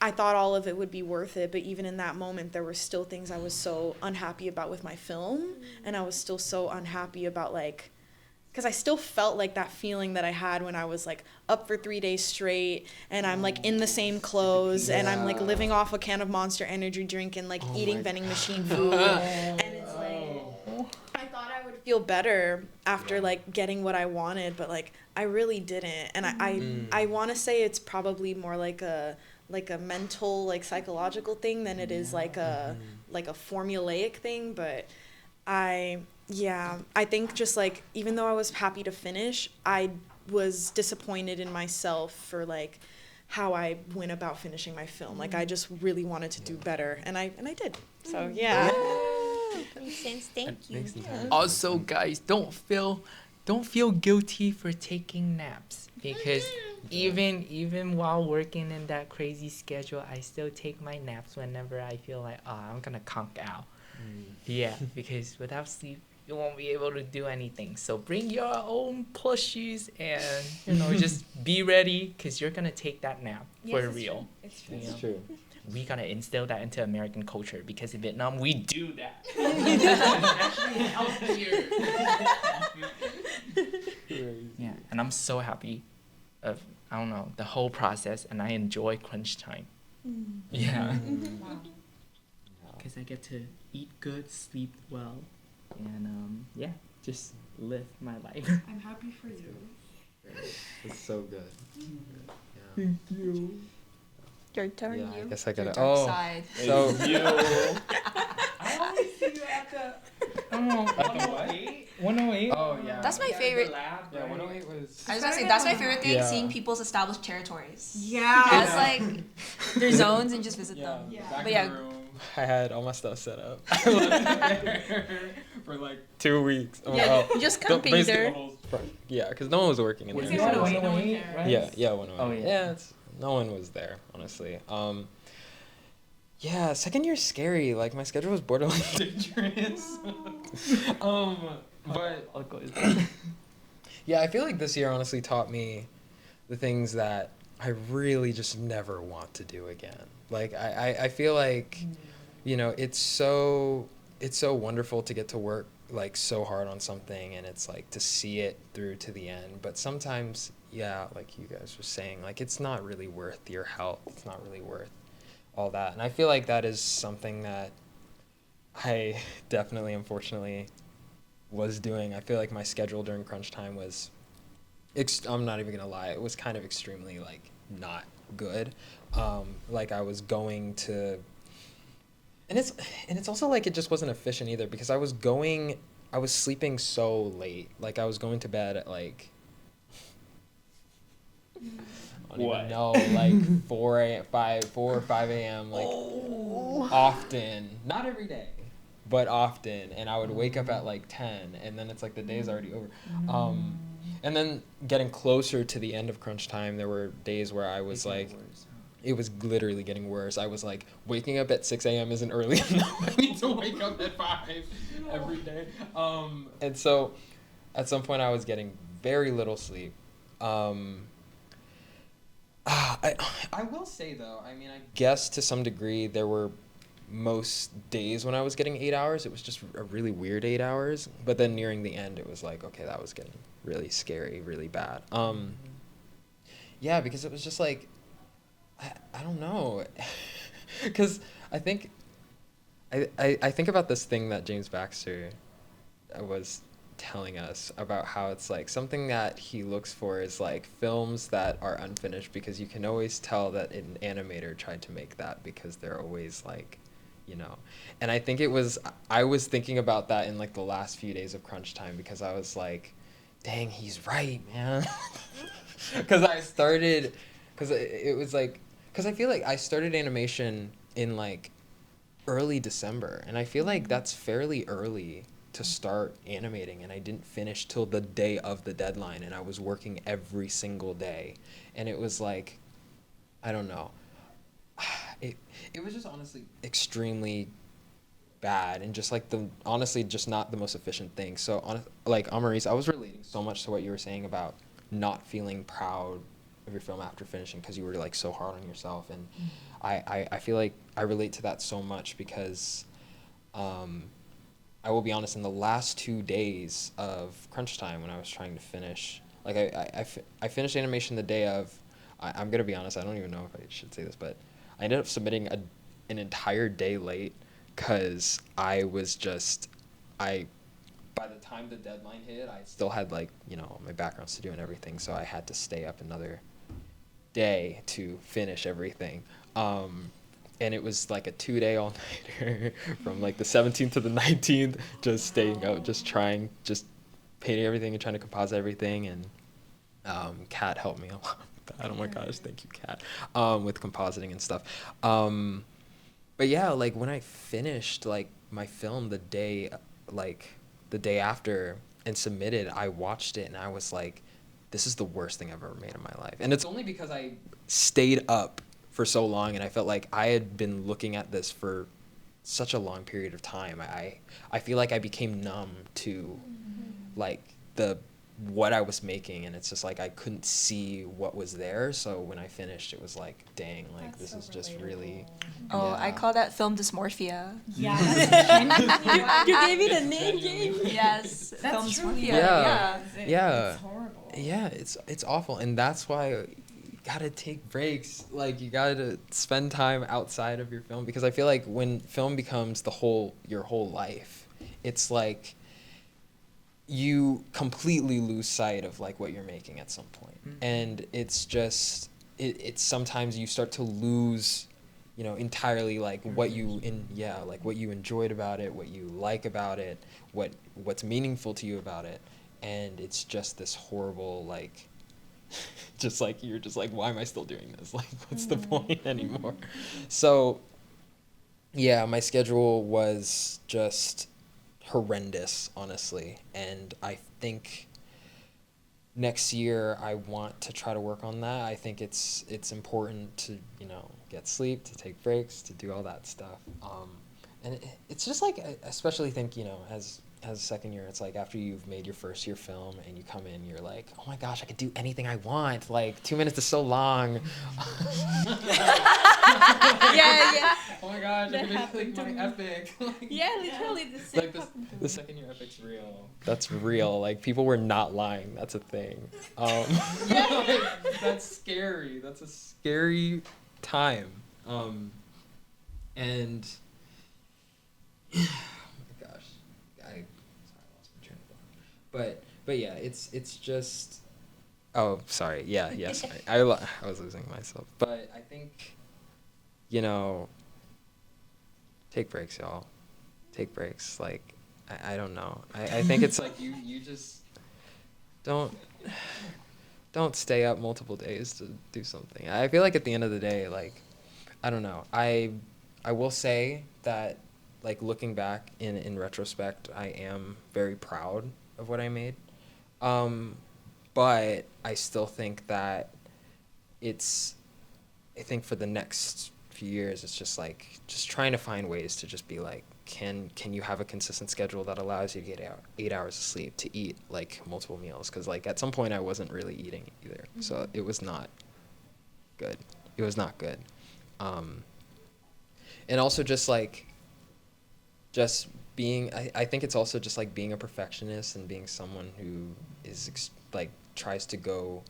Speaker 9: I thought all of it would be worth it, but even in that moment, there were still things I was so unhappy about with my film, and I was still so unhappy about, like, because I still felt like that feeling that I had when I was, like, up for 3 days straight, and I'm, like, in the same clothes, and I'm, like, living off a can of Monster Energy drink and, like, eating vending machine food, and it's, like, I thought I would feel better after like getting what I wanted, but like I really didn't. And I want to say it's probably more like a mental, like psychological thing than it is like a formulaic thing. But I think just like, even though I was happy to finish, I was disappointed in myself for like how I went about finishing my film. Like I just really wanted to do better, and I did. So yeah.
Speaker 2: Makes sense. Thank you.
Speaker 5: Also, guys, don't feel guilty for taking naps, because even while working in that crazy schedule, I still take my naps whenever I feel like, I'm gonna conk out. Yeah, because without sleep, you won't be able to do anything. So bring your own plushies and just be ready, because you're gonna take that nap for real.
Speaker 7: It's true.
Speaker 3: It's true.
Speaker 5: We gotta instill that into American culture, because in Vietnam we do that. Actually healthier. Yeah, and I'm so happy of, I don't know, the whole process, and I enjoy crunch time. Yeah. Because I get to eat good, sleep well, and just live my life.
Speaker 1: I'm happy for you.
Speaker 3: It's so good. Yeah.
Speaker 5: Thank you.
Speaker 2: Your turn.
Speaker 3: Yeah, I
Speaker 2: You.
Speaker 3: guess I
Speaker 6: Your
Speaker 3: gotta.
Speaker 6: dark
Speaker 3: Oh,
Speaker 6: side.
Speaker 3: so
Speaker 5: I always see you at the 108. 108.
Speaker 3: Oh yeah.
Speaker 6: That's my favorite.
Speaker 3: Yeah, 108 was.
Speaker 6: I was gonna say that's my favorite thing,
Speaker 3: Yeah.
Speaker 6: seeing people's established territories.
Speaker 1: Yeah.
Speaker 6: That's like their zones and just visit them.
Speaker 1: Yeah.
Speaker 10: Back
Speaker 6: But
Speaker 10: in
Speaker 6: yeah.
Speaker 10: the room.
Speaker 3: I had all my stuff set up. I left there for like 2 weeks. Oh,
Speaker 2: Yeah,
Speaker 3: oh.
Speaker 2: just
Speaker 3: The-
Speaker 2: camping
Speaker 3: basically
Speaker 2: there.
Speaker 3: the whole front. Yeah, because no one was working in
Speaker 5: Was
Speaker 3: there.
Speaker 5: it
Speaker 1: Yeah.
Speaker 3: so-
Speaker 5: 108, right?
Speaker 3: Yeah, 108.
Speaker 5: Oh, yeah.
Speaker 3: Yeah, no one was there, honestly. Yeah, second year's scary. Like, my schedule was borderline dangerous. But
Speaker 5: I'll go.
Speaker 3: yeah, I feel like this year honestly taught me the things that I really just never want to do again. Like, I feel like, it's so wonderful to get to work like so hard on something, and it's like to see it through to the end. But sometimes, yeah, like you guys were saying, like it's not really worth your health. It's not really worth all that. And I feel like that is something that I definitely, unfortunately, was doing. I feel like my schedule during crunch time was, I'm not even gonna lie, it was kind of extremely like not good. Like I was going to, and it's also like it just wasn't efficient either, because I was sleeping so late. Like I was going to bed at like, I don't even know, like 4 or 5 a.m. like often, not every day, but often. And I would wake up at like 10, and then it's like the day's already over. And then getting closer to the end of crunch time, there were days where I was like, it was literally getting worse. I was like, waking up at 6 a.m. isn't early enough. I need to wake up at 5 every day. And so at some point I was getting very little sleep. I will say though, I mean, I guess to some degree there were most days when I was getting 8 hours. It was just a really weird 8 hours. But then nearing the end, it was like, okay, that was getting really scary, really bad. Yeah, because it was just like, I don't know. Because I think about this thing that James Baxter was telling us about how it's like something that he looks for is like films that are unfinished, because you can always tell that an animator tried to make that, because they're always like, and I think I was thinking about that in like the last few days of crunch time, because I was like, dang, he's right, man. Because it was like, because I feel like I started animation in like early December, and I feel like that's fairly early to start animating, and I didn't finish till the day of the deadline, and I was working every single day, and it was like, I don't know, it was just honestly extremely bad, and just like honestly just not the most efficient thing. So like Amarise, I was relating so much to what you were saying about not feeling proud of your film after finishing, because you were like so hard on yourself, and I feel like I relate to that so much, because I will be honest, in the last 2 days of crunch time when I was trying to finish, like I finished animation the day of, I'm gonna be honest, I don't even know if I should say this, but I ended up submitting an entire day late, because I by the time the deadline hit, I still had like, you know, my background studio and everything, so I had to stay up another day to finish everything. And it was like a 2-day all-nighter from like the 17th to the 19th, just staying out, just painting everything and trying to composite everything. And Kat helped me a lot with that. Oh my gosh, thank you, Kat, with compositing and stuff. But yeah, like when I finished like my film the day after and submitted, I watched it and I was like, this is the worst thing I've ever made in my life. And it's only because I stayed up for so long and I felt like I had been looking at this for such a long period of time. I feel like I became numb to like what I was making, and it's just like I couldn't see what was there. So when I finished, it was like, dang, like this is just really.
Speaker 6: Oh,
Speaker 3: yeah.
Speaker 6: I call that film dysmorphia.
Speaker 1: Yeah, that's
Speaker 2: You gave it a name, Jaimi?
Speaker 6: Yes,
Speaker 1: That's
Speaker 6: film
Speaker 1: true.
Speaker 6: dysmorphia.
Speaker 3: Yeah.
Speaker 1: Yeah. It's horrible.
Speaker 3: Yeah, it's awful, and that's why you gotta take breaks. Like you gotta spend time outside of your film, because I feel like when film becomes your whole life, it's like you completely lose sight of like what you're making at some point. And it's just it's sometimes you start to lose, you know, entirely like what you enjoyed about it, what you like about it, what's meaningful to you about it. And it's just this horrible, like, just like, you're just like, why am I still doing this? Like, what's the point anymore? So, yeah, my schedule was just horrendous, honestly. And I think next year I want to try to work on that. I think it's important to, you know, get sleep, to take breaks, to do all that stuff. And it's just like, I especially think, you know, as a second year, it's like after you've made your first year film and you come in, you're like, oh my gosh, I could do anything I want. Like 2 minutes is so long.
Speaker 2: Yeah.
Speaker 3: Oh my gosh,
Speaker 2: That
Speaker 3: I can
Speaker 2: happened
Speaker 3: make
Speaker 2: to
Speaker 3: like
Speaker 2: me.
Speaker 3: my epic.
Speaker 2: Yeah, literally the same.
Speaker 3: Like the second year epic's real. That's real. Like people were not lying. That's a thing. Like, that's scary. That's a scary time. And oh my gosh, sorry, I lost my train of thought. But yeah, it's just. Oh, sorry. Yeah, yes, I was losing myself. But I think, you know, take breaks, y'all. Take breaks. Like, I don't know. I think it's like you just don't stay up multiple days to do something. I feel like at the end of the day, like, I don't know. I will say that, like, looking back in retrospect, I am very proud of what I made. But I still think that I think for the next few years, it's just like, just trying to find ways to just be like, can you have a consistent schedule that allows you to get 8 hours of sleep, to eat like multiple meals? Because like at some point I wasn't really eating either. So it was not good. It was not good. And also just like, just being, I think it's also just like being a perfectionist and being someone who is like tries to go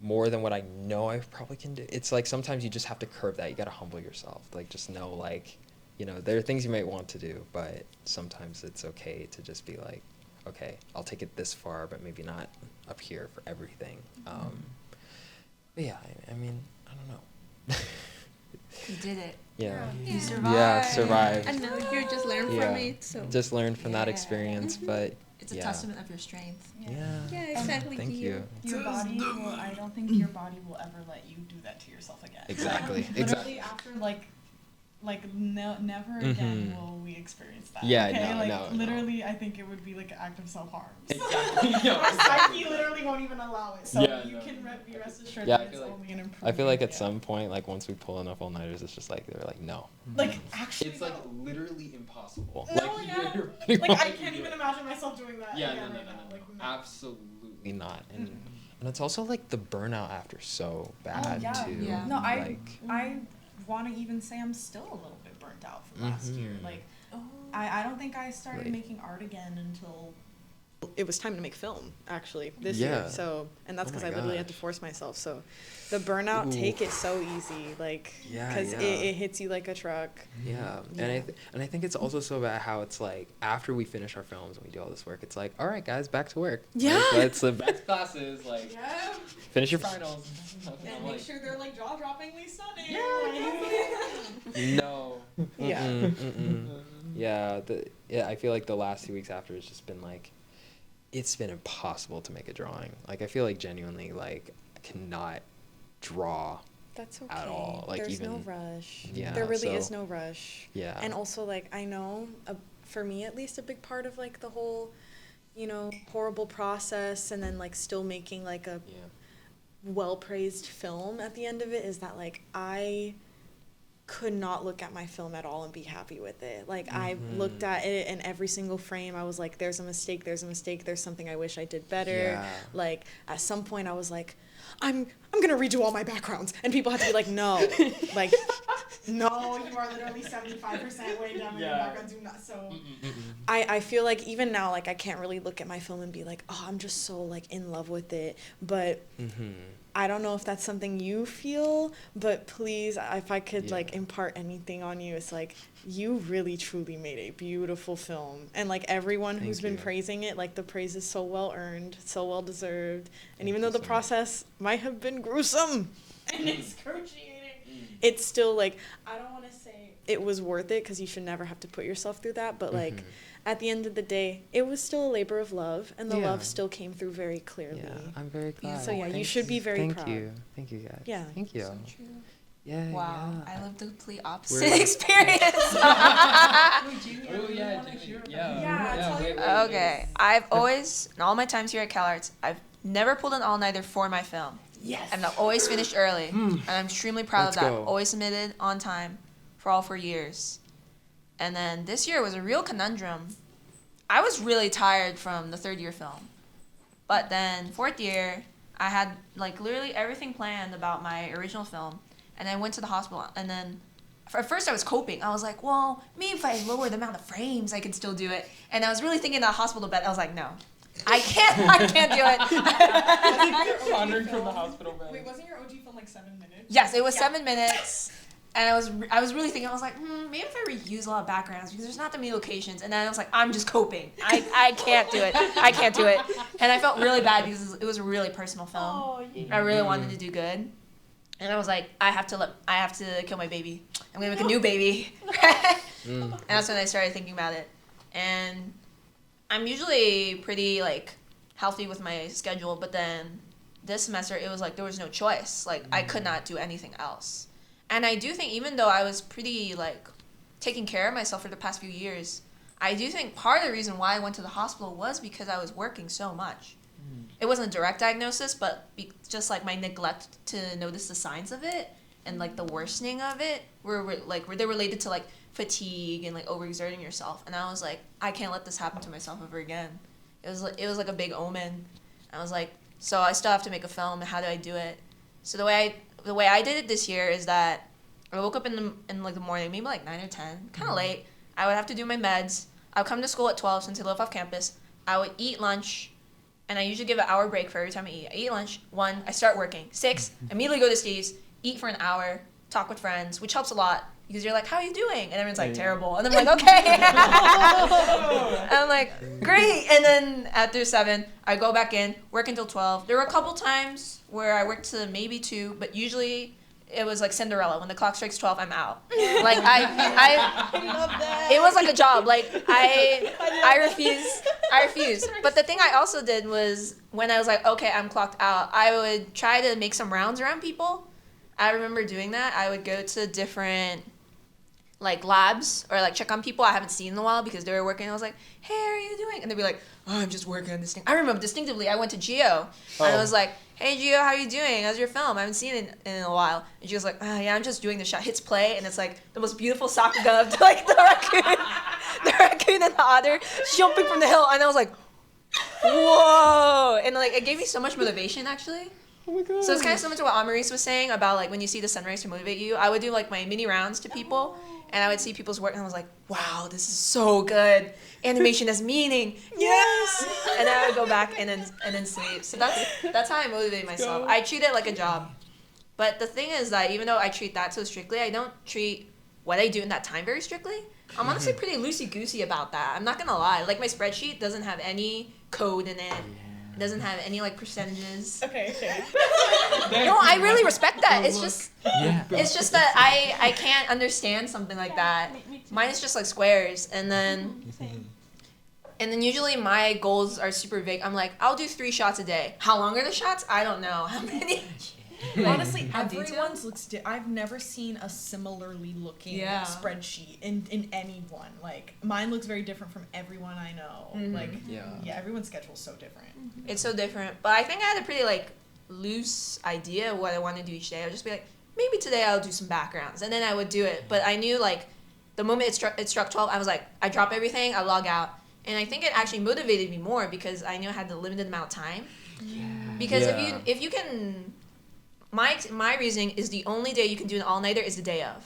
Speaker 3: more than what I know I probably can do. It's like sometimes you just have to curb that. You got to humble yourself. Like just know, like, you know, there are things you might want to do, but sometimes it's okay to just be like, okay, I'll take it this far, but maybe not up here for everything. But yeah, I mean, I don't know.
Speaker 6: You did it.
Speaker 3: Yeah.
Speaker 6: You survived.
Speaker 3: Yeah, survived.
Speaker 2: And now you just learn
Speaker 3: Yeah.
Speaker 2: from it. So
Speaker 3: Just learned from that
Speaker 6: Yeah.
Speaker 3: experience, but
Speaker 6: It's a
Speaker 3: yeah.
Speaker 6: testament of your strength.
Speaker 3: Yeah.
Speaker 2: yeah, exactly.
Speaker 3: Thank you.
Speaker 1: Your body will, I don't think your body will ever let you do that to yourself again.
Speaker 3: Exactly.
Speaker 1: Literally
Speaker 3: Exactly.
Speaker 1: after never again
Speaker 3: Mhm.
Speaker 1: will we experience that.
Speaker 3: Yeah,
Speaker 1: okay?
Speaker 3: no,
Speaker 1: like
Speaker 3: no, no.
Speaker 1: literally I think it would be like an act of self-harm.
Speaker 3: Exactly.
Speaker 1: Our psyche literally won't even allow it. So
Speaker 3: Yeah,
Speaker 1: you
Speaker 3: no.
Speaker 1: can be rest assured
Speaker 3: Yeah,
Speaker 1: that
Speaker 3: I
Speaker 1: it's
Speaker 3: feel like-
Speaker 1: only an improvement.
Speaker 3: I feel like at
Speaker 1: yeah.
Speaker 3: some point, like once we pull enough all-nighters, it's just like they're like, no.
Speaker 1: Like actually
Speaker 3: It's like
Speaker 1: no.
Speaker 3: literally impossible.
Speaker 1: No,
Speaker 3: like,
Speaker 1: yeah.
Speaker 3: you're
Speaker 1: Like I can't even imagine myself doing that.
Speaker 3: Yeah,
Speaker 1: again
Speaker 3: no,
Speaker 1: right now. Like, no.
Speaker 3: Absolutely not. And it's also like the burnout after so bad
Speaker 1: yeah.
Speaker 3: too.
Speaker 6: Yeah.
Speaker 1: No,
Speaker 3: like,
Speaker 1: I want to even say I'm still a little bit burnt out from last year.
Speaker 3: Mhm.
Speaker 1: Like, I don't think I started
Speaker 3: Right.
Speaker 1: making art again until
Speaker 9: it was time to make film actually this
Speaker 8: Yeah.
Speaker 9: year. So, and that's
Speaker 8: Oh
Speaker 9: because
Speaker 8: my
Speaker 9: I literally had to
Speaker 8: gosh.
Speaker 9: force myself. So, the burnout
Speaker 8: Ooh.
Speaker 9: take is so easy, like,
Speaker 8: Yeah,
Speaker 9: because
Speaker 8: yeah.
Speaker 9: it hits you like a truck.
Speaker 8: Yeah,
Speaker 9: Yeah.
Speaker 8: and I think it's also so bad how it's like after we finish our films and we do all this work, it's like, all right, guys, back to work.
Speaker 9: Yeah.
Speaker 8: Like, let's back to classes. Like,
Speaker 1: Yeah.
Speaker 8: finish your
Speaker 10: finals.
Speaker 1: And make sure they're like jaw-droppingly stunning.
Speaker 10: No.
Speaker 9: Yeah.
Speaker 8: Yeah, I feel like the last 2 weeks after it's just been like, it's been impossible to make a drawing. Like I feel like genuinely like I cannot draw.
Speaker 9: That's okay.
Speaker 8: At all, like,
Speaker 9: There's no
Speaker 8: even-
Speaker 9: rush.
Speaker 8: Yeah,
Speaker 9: There really is
Speaker 8: so-
Speaker 9: no rush.
Speaker 8: Yeah.
Speaker 9: And also, like, I know, for me at least, a big part of, like, the whole, horrible process and then, like, still making, like, a
Speaker 8: Yeah.
Speaker 9: well-praised film at the end of it is that, like, I could not look at my film at all and be happy with it. Like, I looked at it and every single frame I was like, there's a mistake, there's something I wish I did better.
Speaker 8: Yeah.
Speaker 9: Like, at some point I was like, I'm gonna redo all my backgrounds. And people had to be like, no. Like,
Speaker 1: No, you are literally 75% way down in your
Speaker 10: Yeah.
Speaker 1: background. Do not so.
Speaker 9: I feel like even now, like, I can't really look at my film and be like, oh, I'm just so, like, in love with it. But I don't know if that's something you feel, but please, if I could, like, impart anything on you, it's like, you really truly made a beautiful film. And, like, everyone who's
Speaker 8: Thank
Speaker 9: been
Speaker 8: you.
Speaker 9: praising it, like, the praise is so well earned, so well deserved. And
Speaker 8: Thank
Speaker 9: even
Speaker 8: you
Speaker 9: though the
Speaker 8: so much.
Speaker 9: process might have been gruesome,
Speaker 1: And excruciating.
Speaker 9: it's still, like, I don't want to say it was worth it because you should never have to put yourself through that. But, like, at the end of the day, it was still a labor of love, and the
Speaker 8: Yeah.
Speaker 9: love still came through very clearly.
Speaker 8: Yeah, I'm very glad.
Speaker 9: So, yeah, you
Speaker 8: Thank
Speaker 9: should be very
Speaker 8: Thank
Speaker 9: proud.
Speaker 8: you. Thank you, guys.
Speaker 9: Yeah.
Speaker 8: Thank you.
Speaker 6: So true.
Speaker 8: Yeah.
Speaker 6: Wow,
Speaker 8: yeah.
Speaker 6: I lived the complete opposite
Speaker 8: We're-
Speaker 6: experience.
Speaker 10: Oh yeah, Jaimi.
Speaker 1: Yeah, tell
Speaker 10: wait,
Speaker 1: your-
Speaker 10: wait,
Speaker 6: Okay, I've always, in all my times here at CalArts, I've never pulled an all-nighter for my film.
Speaker 1: Yes.
Speaker 6: And I've always finished early, and I'm extremely proud
Speaker 8: Let's
Speaker 6: of that.
Speaker 8: go.
Speaker 6: Always submitted on time for all 4 years. And then this year was a real conundrum. I was really tired from the third year film. But then fourth year, I had like literally everything planned about my original film. And I went to the hospital, and then at first I was coping. I was like, well, maybe if I lower the amount of frames, I could still do it. And I was really thinking that hospital bed. I was like, no, I can't do it.
Speaker 10: Wandering from the hospital bed.
Speaker 1: Wait, wasn't your OG film like 7 minutes?
Speaker 6: Yes, it was 7 minutes, and I was really thinking, I was like, maybe if I reuse a lot of backgrounds because there's not that many locations, and then I was like, I'm just coping. I can't do it. I can't do it, and I felt really bad because it was a really personal film.
Speaker 1: Oh, yeah.
Speaker 6: I really wanted to do good, and I was like, I have to kill my baby. I'm gonna make a new baby, and that's when I started thinking about it, and I'm usually pretty like healthy with my schedule, but then this semester it was like there was no choice. Like I could not do anything else. And I do think even though I was pretty like taking care of myself for the past few years, I do think part of the reason why I went to the hospital was because I was working so much. It wasn't a direct diagnosis, but just like my neglect to notice the signs of it and like the worsening of it were they're related to like fatigue and like overexerting yourself. And I was like, I can't let this happen to myself ever again. It was like a big omen. I was like, so I still have to make a film. How do I do it? So the way I did it this year is that I woke up in like the morning, maybe like 9 or 10, kind of late. I would have to do my meds. I would come to school at 12 since I live off campus. I would eat lunch, and I usually give an hour break for every time I eat. I eat lunch. 1, I start working. 6, immediately go to Steve's, eat for an hour, talk with friends, which helps a lot because you're like, how are you doing? And everyone's like, terrible. And I'm like, okay. And I'm like, great. And then after 7, I go back in, work until 12. There were a couple times where I worked to maybe 2, but usually it was like Cinderella. When the clock strikes 12, I'm out. Like I
Speaker 9: love that.
Speaker 6: It was like a job. Like I refuse. But the thing I also did was when I was like, okay, I'm clocked out, I would try to make some rounds around people. I remember doing that. I would go to different like labs or like check on people I haven't seen in a while because they were working. I was like, hey, how are you doing? And they'd be like, oh, I'm just working on this thing. I remember distinctively I went to Gio and I was like, hey Gio, how are you doing? How's your film? I haven't seen it in a while. And she was like, oh yeah, I'm just doing the shot. Hits play and it's like the most beautiful Sakuga of like the raccoon and the otter jumping from the hill. And I was like, whoa. And like it gave me so much motivation actually.
Speaker 8: Oh my god.
Speaker 6: So it's kind of similar to what Amarise was saying about like when you see the sunrise to motivate you. I would do like my mini rounds to people and I would see people's work and I was like, wow, this is so good. animation has meaning. Yes. And then I would go back and then sleep. So that's how I motivate myself. I treat it like a job. But the thing is that even though I treat that so strictly, I don't treat what I do in that time very strictly. I'm honestly pretty loosey-goosey about that. I'm not gonna lie. Like, my spreadsheet doesn't have any code in it. It doesn't have any, like, percentages.
Speaker 1: Okay.
Speaker 6: No, I really respect that. It's just that I can't understand something like that. Mine is just like squares, and then usually my goals are super vague. I'm like, I'll do 3 shots a day. How long are the shots? I don't know. How many?
Speaker 1: Honestly,
Speaker 6: How detailed?
Speaker 1: everyone's looks. I've never seen a similarly looking spreadsheet in anyone. Like, mine looks very different from everyone I know. Like, everyone's schedule's so different.
Speaker 6: It's so different. But I think I had a pretty like loose idea of what I want to do each day. I would just be like, maybe today I'll do some backgrounds, and then I would do it. But I knew, like, the moment it struck 12, I was like, I drop everything, I log out. And I think it actually motivated me more because I knew I had the limited amount of time. Because if you can, my reasoning is the only day you can do an all-nighter is the day of.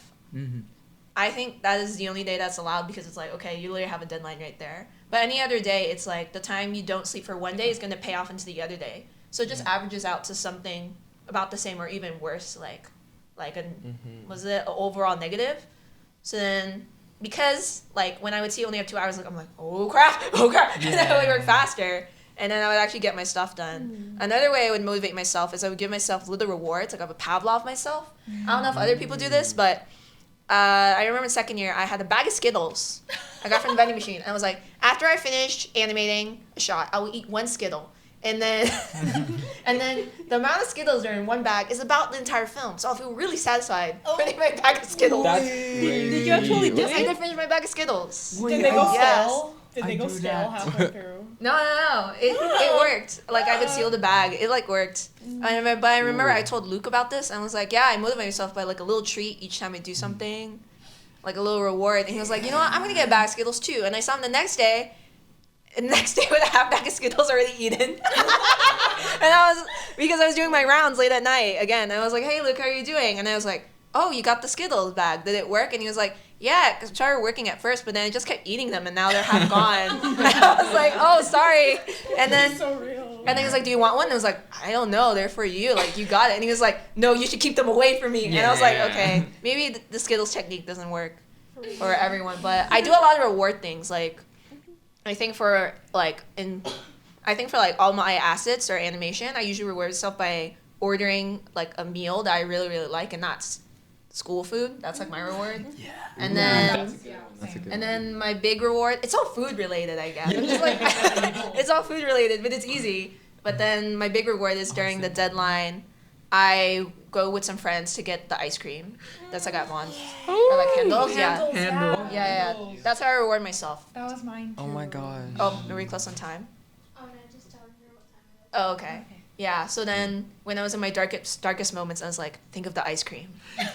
Speaker 6: I think that is the only day that's allowed because it's like, okay, you literally have a deadline right there. But any other day, it's like the time you don't sleep for one day is going to pay off into the other day. So it just averages out to something about the same or even worse, was it an overall negative? So then, because, like, when I would see only have 2 hours, like, I'm like, oh crap, and then I would work faster, and then I would actually get my stuff done. Another way I would motivate myself is I would give myself little rewards, like I would Pavlov myself. I don't know if other people do this, but I remember in second year, I had a bag of Skittles I got from the vending machine. I was like, after I finished animating a shot, I will eat 1 Skittle. And then the amount of Skittles that are in one bag is about the entire film. So I'll feel really satisfied finishing my bag of Skittles.
Speaker 8: That's crazy.
Speaker 2: Did you actually do
Speaker 6: I
Speaker 2: it?
Speaker 6: did finish my bag of Skittles.
Speaker 1: Did they go
Speaker 6: Yes.
Speaker 1: stale? Did they go stale halfway through?
Speaker 6: No. It worked. Like, I could seal the bag. It, like, worked. I remember I told Luke about this, and I was like, yeah, I motivate myself by, like, a little treat each time I do something. Like, a little reward. And he was like, you know what? I'm going to get a bag of Skittles, too. And I saw him the next day with a half bag of Skittles already eaten. And because I was doing my rounds late at night again. I was like, hey, Luke, how are you doing? And I was like, oh, you got the Skittles bag. Did it work? And he was like, yeah, because I started working at first, but then I just kept eating them, and now they're half gone. And I was like, oh, sorry. And then,
Speaker 1: So real.
Speaker 6: and then he was like, do you want one? And I was like, I don't know. They're for you. Like, you got it. And he was like, no, you should keep them away from me. And I was like, okay, maybe the Skittles technique doesn't work for everyone. But I do a lot of reward things. Like, I think for all my assets or animation, I usually reward myself by ordering like a meal that I really, really like, and that's school food. That's like my reward. Yeah. And then and then my big reward, it's all food related, I guess. I'm just like it's all food related, but it's easy. But then my big reward is during the deadline, I go with some friends to get the ice cream. That's like at once. Or like handles. Yeah. That's how I reward myself.
Speaker 1: That was mine too.
Speaker 8: Oh my gosh.
Speaker 6: Oh, are we close on time?
Speaker 7: Oh, no, just telling her what time it is.
Speaker 6: Oh, okay. Yeah, so then when I was in my darkest moments, I was like, think of the ice cream. And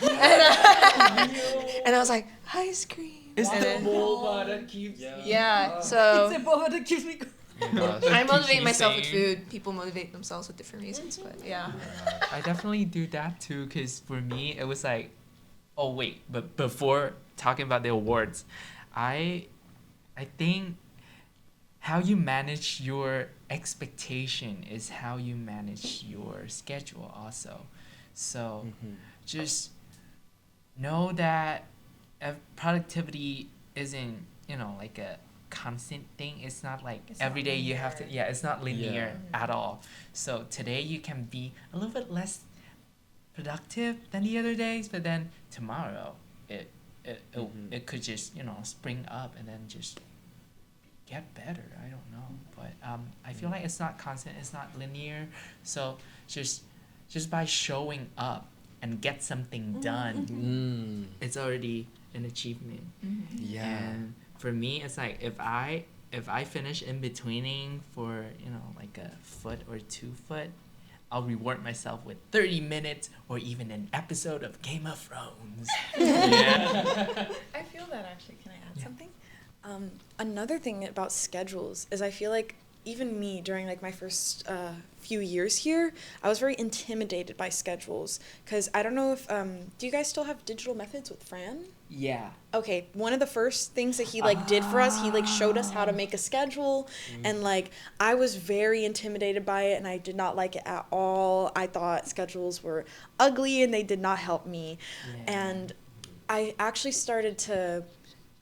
Speaker 6: I was like, ice cream.
Speaker 10: It's
Speaker 6: And
Speaker 10: the
Speaker 6: then-
Speaker 10: boba that keeps
Speaker 6: Yeah, so
Speaker 1: It's a boba that keeps me going.
Speaker 6: I motivate myself with food. People motivate themselves with different reasons, but yeah.
Speaker 5: I definitely do that too, because for me, it was like, oh wait, but before talking about the awards, I think how you manage your expectation is how you manage your schedule also. So just know that productivity isn't, like a constant thing. It's not like every day you have to, it's not linear at all. So today you can be a little bit less productive than the other days, but then tomorrow it could just, spring up and then just get better. I don't know, but I feel like it's not constant, it's not linear. So just by showing up and get something done, it's already an achievement. And for me, it's like if I finish in betweening for like a foot or 2 foot, I'll reward myself with 30 minutes or even an episode of Game of Thrones.
Speaker 9: I feel that actually. Can I add something? Another thing about schedules is I feel like even me during like my first few years here, I was very intimidated by schedules because I don't know if do you guys still have digital methods with Fran?
Speaker 5: Yeah.
Speaker 9: Okay, one of the first things that he like did for us, he like showed us how to make a schedule, and like I was very intimidated by it, and I did not like it at all. I thought schedules were ugly and they did not help me. And I actually started to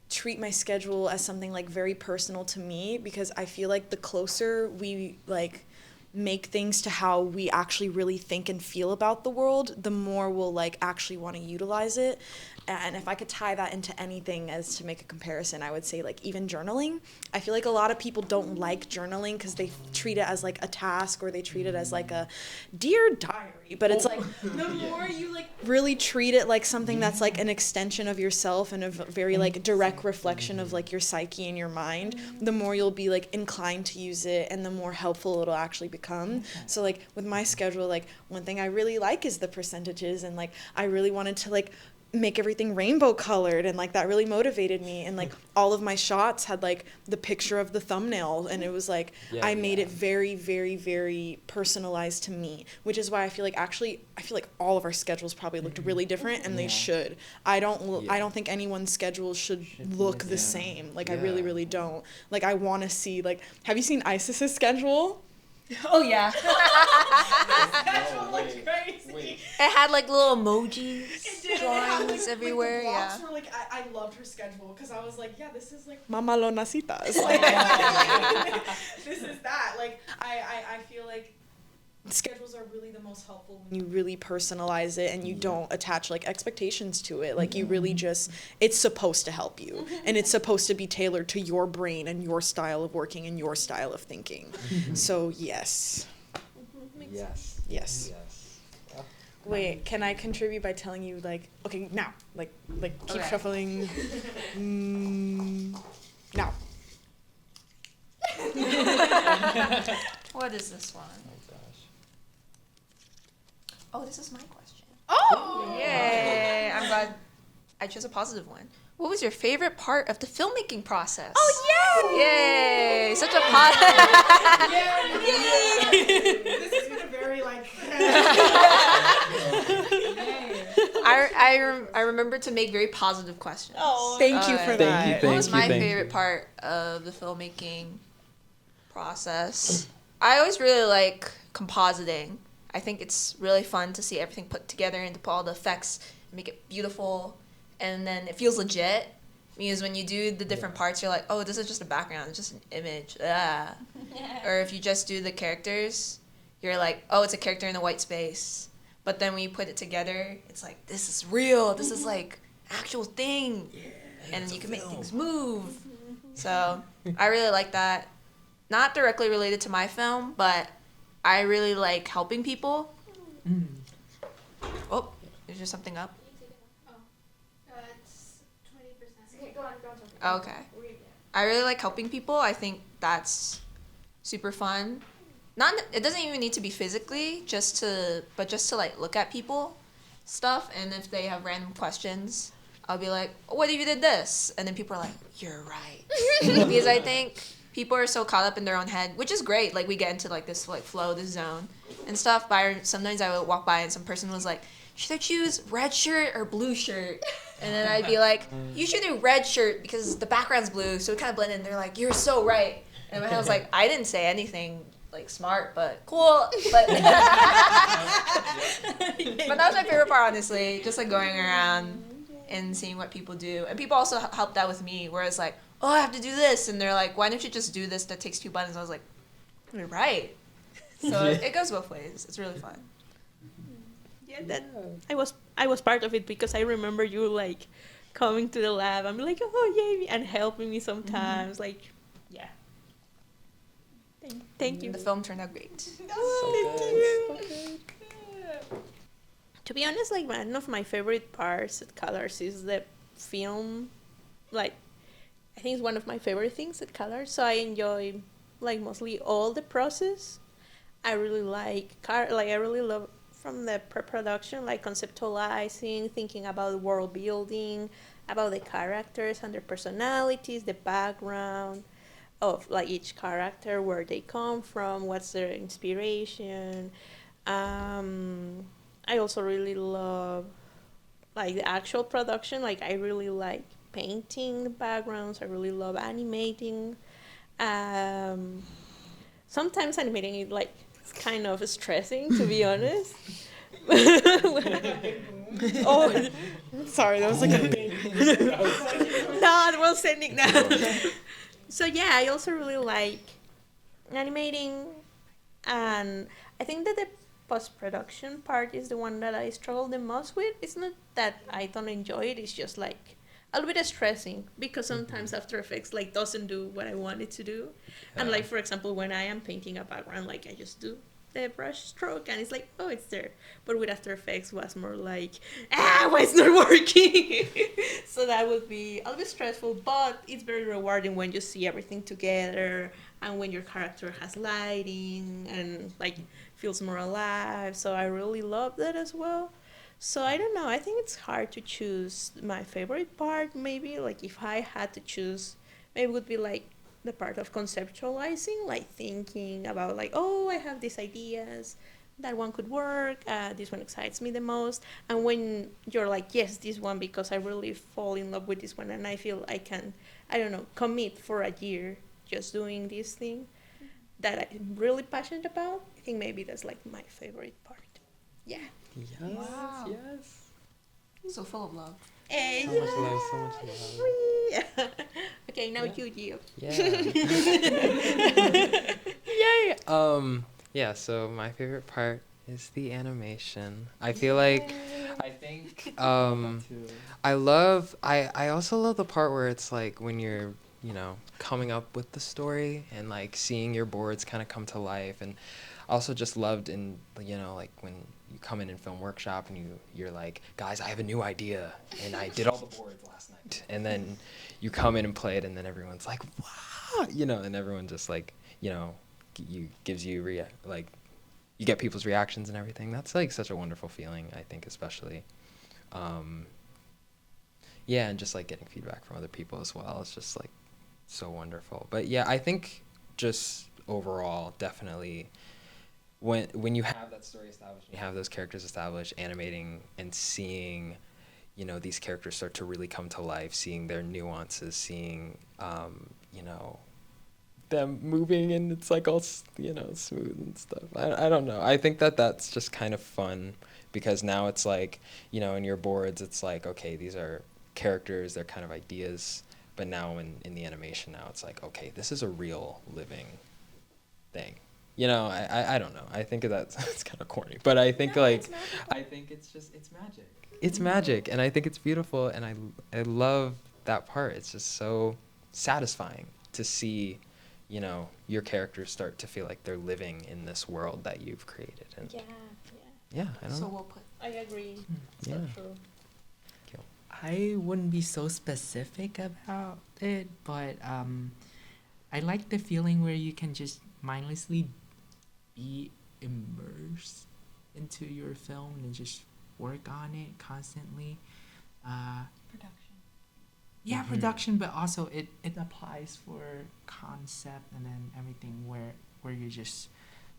Speaker 9: treat my schedule as something like very personal to me, because I feel like the closer we like make things to how we actually really think and feel about the world, the more we'll like actually want to utilize it. And if I could tie that into anything as to make a comparison, I would say like even journaling. I feel like a lot of people don't like journaling because they treat it as like a task, or they treat it as like a dear diary. But it's like the more you like really treat it like something that's like an extension of yourself and a very like direct reflection of like your psyche and your mind, the more you'll be like inclined to use it, and the more helpful it'll actually become. So like with my schedule, like one thing I really like is the percentages, and like I really wanted to like make everything rainbow colored, and like that really motivated me. And like all of my shots had like the picture of the thumbnail, and it was like I made it very, very, very personalized to me, which is why I feel like all of our schedules probably looked really different, and they should. I don't think anyone's schedule should look the same. Like I really, really don't. Like I want to see, like, have you seen Isis's schedule?
Speaker 6: Oh yeah.
Speaker 1: Schedule looked crazy.
Speaker 6: It had like little emojis,
Speaker 1: It
Speaker 6: drawings
Speaker 1: had, like,
Speaker 6: everywhere.
Speaker 1: The blocks
Speaker 6: Yeah.
Speaker 1: were, like, I loved her schedule, because I was like, yeah, this is like
Speaker 9: Mama lo nacitas. Like,
Speaker 1: this is that. Like I feel like schedules are really the most helpful when you really personalize it, and you don't attach like expectations to it. Like you really just, it's supposed to help you, and it's supposed to be tailored to your brain and your style of working and your style of thinking. So yes. Yes. Wait, can I contribute by telling you, like, okay, now, like keep shuffling. Now.
Speaker 6: What is this one? Oh, this is my question.
Speaker 1: Oh!
Speaker 6: Yay! I'm glad I chose a positive one. What was your favorite part of the filmmaking process?
Speaker 1: Oh,
Speaker 6: yay! Yay! Such a positive.
Speaker 1: Yay! This has been a very, like...
Speaker 6: I remember to make very positive questions.
Speaker 1: Oh, thank you for that.
Speaker 6: What was my favorite part of the filmmaking process? I always really like compositing. I think it's really fun to see everything put together and to put all the effects and make it beautiful, and then it feels legit, because when you do the different parts, you're like, oh, this is just a background, it's just an image. Or if you just do the characters, you're like, oh, it's a character in a white space. But then when you put it together, it's like, this is real, this is like actual thing, and you can make things move. So I really like that. Not directly related to my film, but I really like helping people. Oh, is there something up?
Speaker 7: It's 20%. Okay, go on.
Speaker 6: Okay. I really like helping people. I think that's super fun. It doesn't even need to be physically, just to like look at people stuff, and if they have random questions, I'll be like, what if you did this? And then people are like, you're right. Because I think people are so caught up in their own head, which is great. Like we get into like this like flow, this zone and stuff. But sometimes I would walk by and some person was like, should I choose red shirt or blue shirt? And then I'd be like, you should do red shirt because the background's blue, so it kind of blend in. They're like, you're so right. And my head was like, I didn't say anything like smart, but cool. But but that was my favorite part, honestly. Just like going around and seeing what people do. And people also helped out with me, whereas like, oh, I have to do this, and they're like, why don't you just do this that takes 2 buttons? I was like, you're right. So it goes both ways. It's really fun.
Speaker 2: Yeah, that I was part of it, because I remember you like coming to the lab. I'm like, oh, Jaimi, and helping me sometimes. Like, yeah. Thank you.
Speaker 6: The film turned out great.
Speaker 2: Oh, thank you. To be honest, like one of my favorite parts at CalArts is the film. Like, I think it's one of my favorite things at CalArts. So I enjoy like mostly all the process. I really like I really love from the pre-production, like conceptualizing, thinking about world building, about the characters and their personalities, the background of like each character, where they come from, what's their inspiration. I also really love like the actual production, like I really like painting the backgrounds. I really love animating. Um, Sometimes animating is like it's kind of stressing, to be honest. Oh, sorry, that was like a big. No, I was sending that. So yeah, I also really like animating, and I think that the post-production part is the one that I struggle the most with. It's not that I don't enjoy it, it's just like a little bit stressing because sometimes After Effects like doesn't do what I want it to do. And like for example, when I am painting a background, like I just do the brush stroke and it's like, oh, it's there. But with After Effects was more like, why it's not working? So that would be a little bit stressful, but it's very rewarding when you see everything together and when your character has lighting and like feels more alive. So I really love that as well. So I don't know. I think it's hard to choose my favorite part. Maybe like if I had to choose, maybe it would be like the part of conceptualizing, like thinking about like, oh, I have these ideas, that one could work. This one excites me the most. And when you're like, yes, this one, because I really fall in love with this one, and I feel I can, I don't know, commit for a year just doing this thing that I'm really passionate about. I think maybe that's like my favorite part. Yeah.
Speaker 8: Yes,
Speaker 6: Wow.
Speaker 8: yes.
Speaker 6: So full of love.
Speaker 2: Hey,
Speaker 8: So much love, so much love.
Speaker 2: Okay, now
Speaker 8: Yeah.
Speaker 2: you, Gio.
Speaker 8: Yay! Yeah, so my favorite part is the animation. I feel like, I think, I also love the part where it's like when you're, you know, coming up with the story and like seeing your boards kind of come to life. And also just loved in, you know, like when you come in film workshop and you're like, guys, I have a new idea and I did all the boards last night. And then you come in and play it and then everyone's like, wow, you know, and everyone just like, you know, gives you like you get people's reactions and everything. That's like such a wonderful feeling, I think, especially. Yeah, and just like getting feedback from other people as well. It's just like so wonderful. But yeah, I think just overall, definitely when you have that story established, you have those characters established, animating and seeing, you know, these characters start to really come to life, seeing their nuances, seeing, you know, them moving and it's like all, you know, smooth and stuff. I don't know. I think that's just kind of fun because now it's like, you know, in your boards, it's like, okay, these are characters, they're kind of ideas. But now in the animation now, it's like, okay, this is a real living thing. You know, I don't know. I think that's kind of corny, but I think I think it's magic. It's magic, and I think it's beautiful, and I love that part. It's just so satisfying to see, you know, your characters start to feel like they're living in this world that you've created. And yeah, I don't know.
Speaker 6: So well put.
Speaker 2: I agree.
Speaker 8: Yeah.
Speaker 2: So true.
Speaker 5: I wouldn't be so specific about it, but I like the feeling where you can just mindlessly be immersed into your film and just work on it constantly.
Speaker 6: Production.
Speaker 5: Yeah, production, but also it applies for concept and then everything where you're just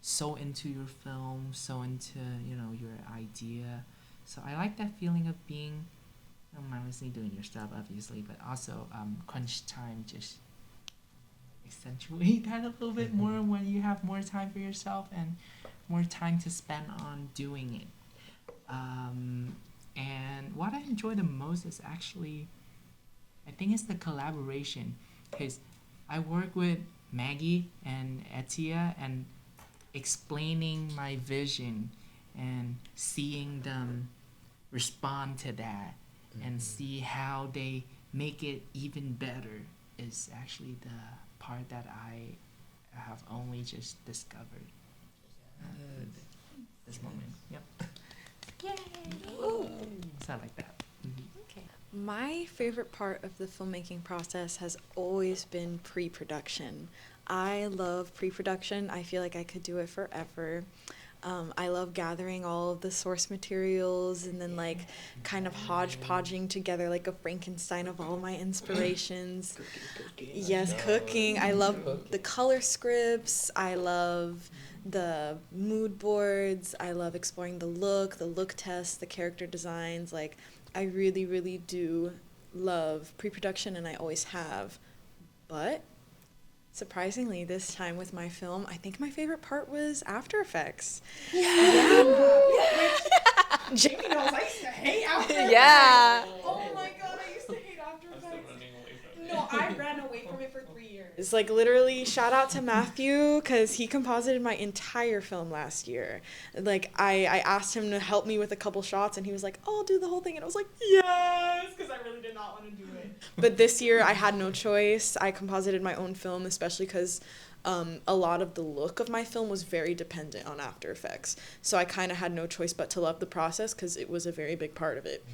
Speaker 5: so into your film, so into, you know, your idea. So I like that feeling of being mindlessly doing your stuff, obviously, but also crunch time just accentuate that a little bit more when you have more time for yourself and more time to spend on doing it. And what I enjoy the most is actually, I think it's the collaboration, because I work with Maggie and Etia and explaining my vision and seeing them respond to that and see how they make it even better is actually the part that I have only just discovered this moment. Yep. Yay! Ooh. So I like that.
Speaker 4: Okay. My favorite part of the filmmaking process has always been pre-production. I love pre-production. I feel like I could do it forever. I love gathering all of the source materials and then like kind of hodgepodging together like a Frankenstein of all my inspirations. Yes, cooking. I love the color scripts. I love the mood boards. I love exploring the look test, the character designs. Like, I really, really do love pre-production, and I always have. But surprisingly, this time with my film, I think my favorite part was After Effects. Yeah. Jaimi knows I used to hate After Effects.
Speaker 6: Yeah.
Speaker 4: Oh my god, I used to hate After Effects. No, I ran away from it for 3 years. It's like literally shout out to Matthew because he composited my entire film last year. Like I asked him to help me with a couple shots and he was like, "Oh, I'll do the whole thing." And I was like, "Yes," because I really did not want to do it. But this year I had no choice. I composited my own film, especially because a lot of the look of my film was very dependent on After Effects. So I kind of had no choice but to love the process because it was a very big part of it.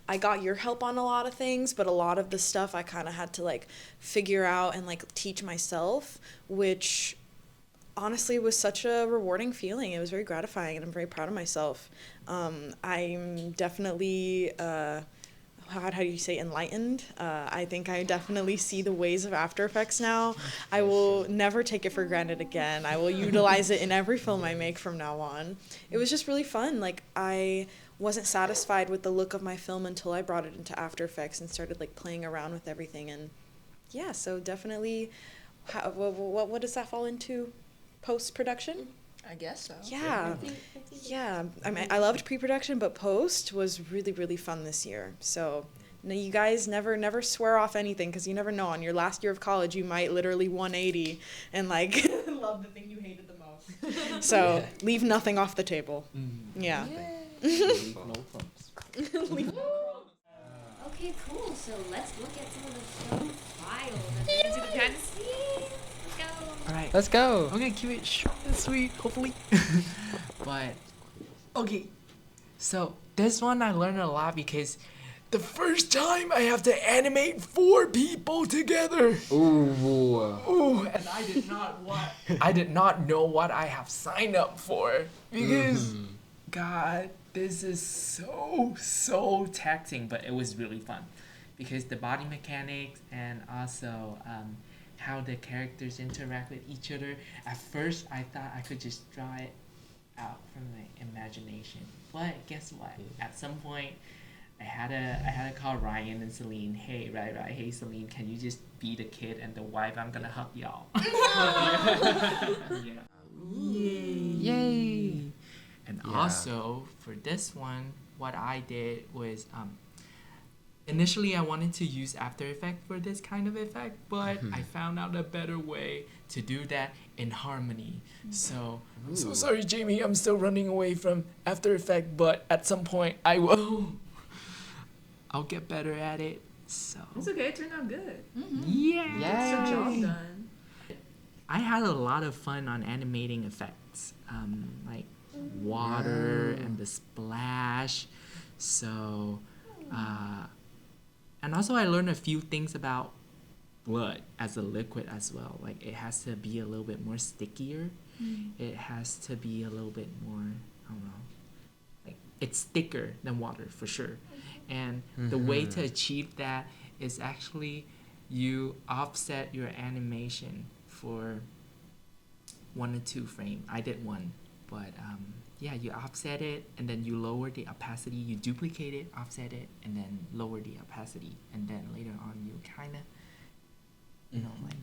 Speaker 4: I got your help on a lot of things, but a lot of the stuff I kind of had to like figure out and like teach myself, which honestly was such a rewarding feeling. It was very gratifying and I'm very proud of myself. I'm definitely, how do you say, enlightened? I think I definitely see the ways of After Effects now. I will never take it for granted again. I will utilize it in every film I make from now on. It was just really fun. Like I wasn't satisfied with the look of my film until I brought it into After Effects and started like playing around with everything. And yeah, so definitely, what does that fall into? Post-production?
Speaker 6: I guess so.
Speaker 4: Yeah. Yeah. I mean, I loved pre-production, but post was really, really fun this year. So no, you guys never swear off anything because you never know. On your last year of college, you might literally 180 and like love the thing you hated the most. So leave nothing off the table. Yeah.
Speaker 10: Leave no crumbs.
Speaker 7: Okay, cool. So let's look at some of the film files and get into the behind the scenes. Let's go.
Speaker 5: All right.
Speaker 3: Let's go.
Speaker 5: Okay, keep it short and sweet, hopefully. But, okay. So, this one I learned a lot because the first time I have to animate 4 people together. Ooh, and I did not know what I have signed up for because, God, this is so taxing, but it was really fun because the body mechanics and also how the characters interact with each other. At first, I thought I could just draw it out from my imagination, but guess what? At some point, I had to call Ryan and Celine. Hey, right. Hey, Celine, can you just be the kid and the wife? I'm gonna hug y'all. Yeah. Yay! And also for this one, what I did was initially I wanted to use After Effects for this kind of effect, but I found out a better way to do that in Harmony. So sorry, Jaimi, I'm still running away from After Effects, but at some point I'll get better at it. So
Speaker 2: It's okay. It turned out good.
Speaker 5: yeah.
Speaker 2: Good job done.
Speaker 5: I had a lot of fun on animating effects, like water and the splash. So, and also I learned a few things about blood as a liquid as well. Like it has to be a little bit more stickier. It has to be a little bit more, I don't know, like it's thicker than water for sure. And the way to achieve that is actually you offset your animation for 1 or 2 frames. I did 1, but yeah, you offset it and then you lower the opacity. You duplicate it, offset it, and then lower the opacity. And then later on, you kind of, you know, like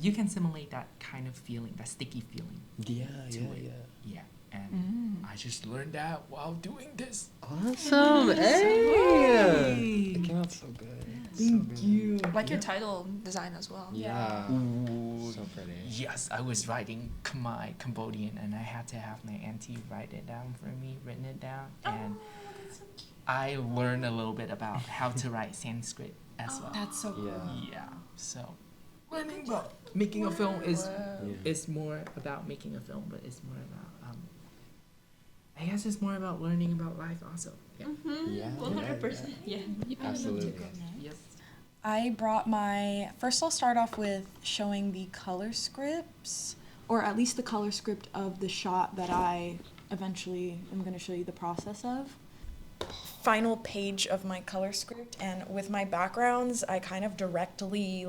Speaker 5: you can simulate that kind of feeling, that sticky feeling. Yeah. And I just learned that while doing this.
Speaker 3: Awesome. Hey. It came out so good.
Speaker 5: Thank you.
Speaker 6: Like your title design as well.
Speaker 3: Yeah.
Speaker 5: Ooh,
Speaker 3: So pretty.
Speaker 5: yes, I was writing Khmer, Cambodian, and I had to have my auntie write it down for me, written it down, and I learned a little bit about how to write Sanskrit as well.
Speaker 1: That's so cool.
Speaker 5: Yeah. So learning about making a film is more about making a film, but it's more about I guess it's more about learning about life also. Yeah.
Speaker 3: Yeah.
Speaker 2: 100%. Yeah.
Speaker 3: Absolutely.
Speaker 5: Yes.
Speaker 1: I brought first I'll start off with showing the color scripts, or at least the color script of the shot that I eventually am going to show you the process of. Final page of my color script, and with my backgrounds, I kind of directly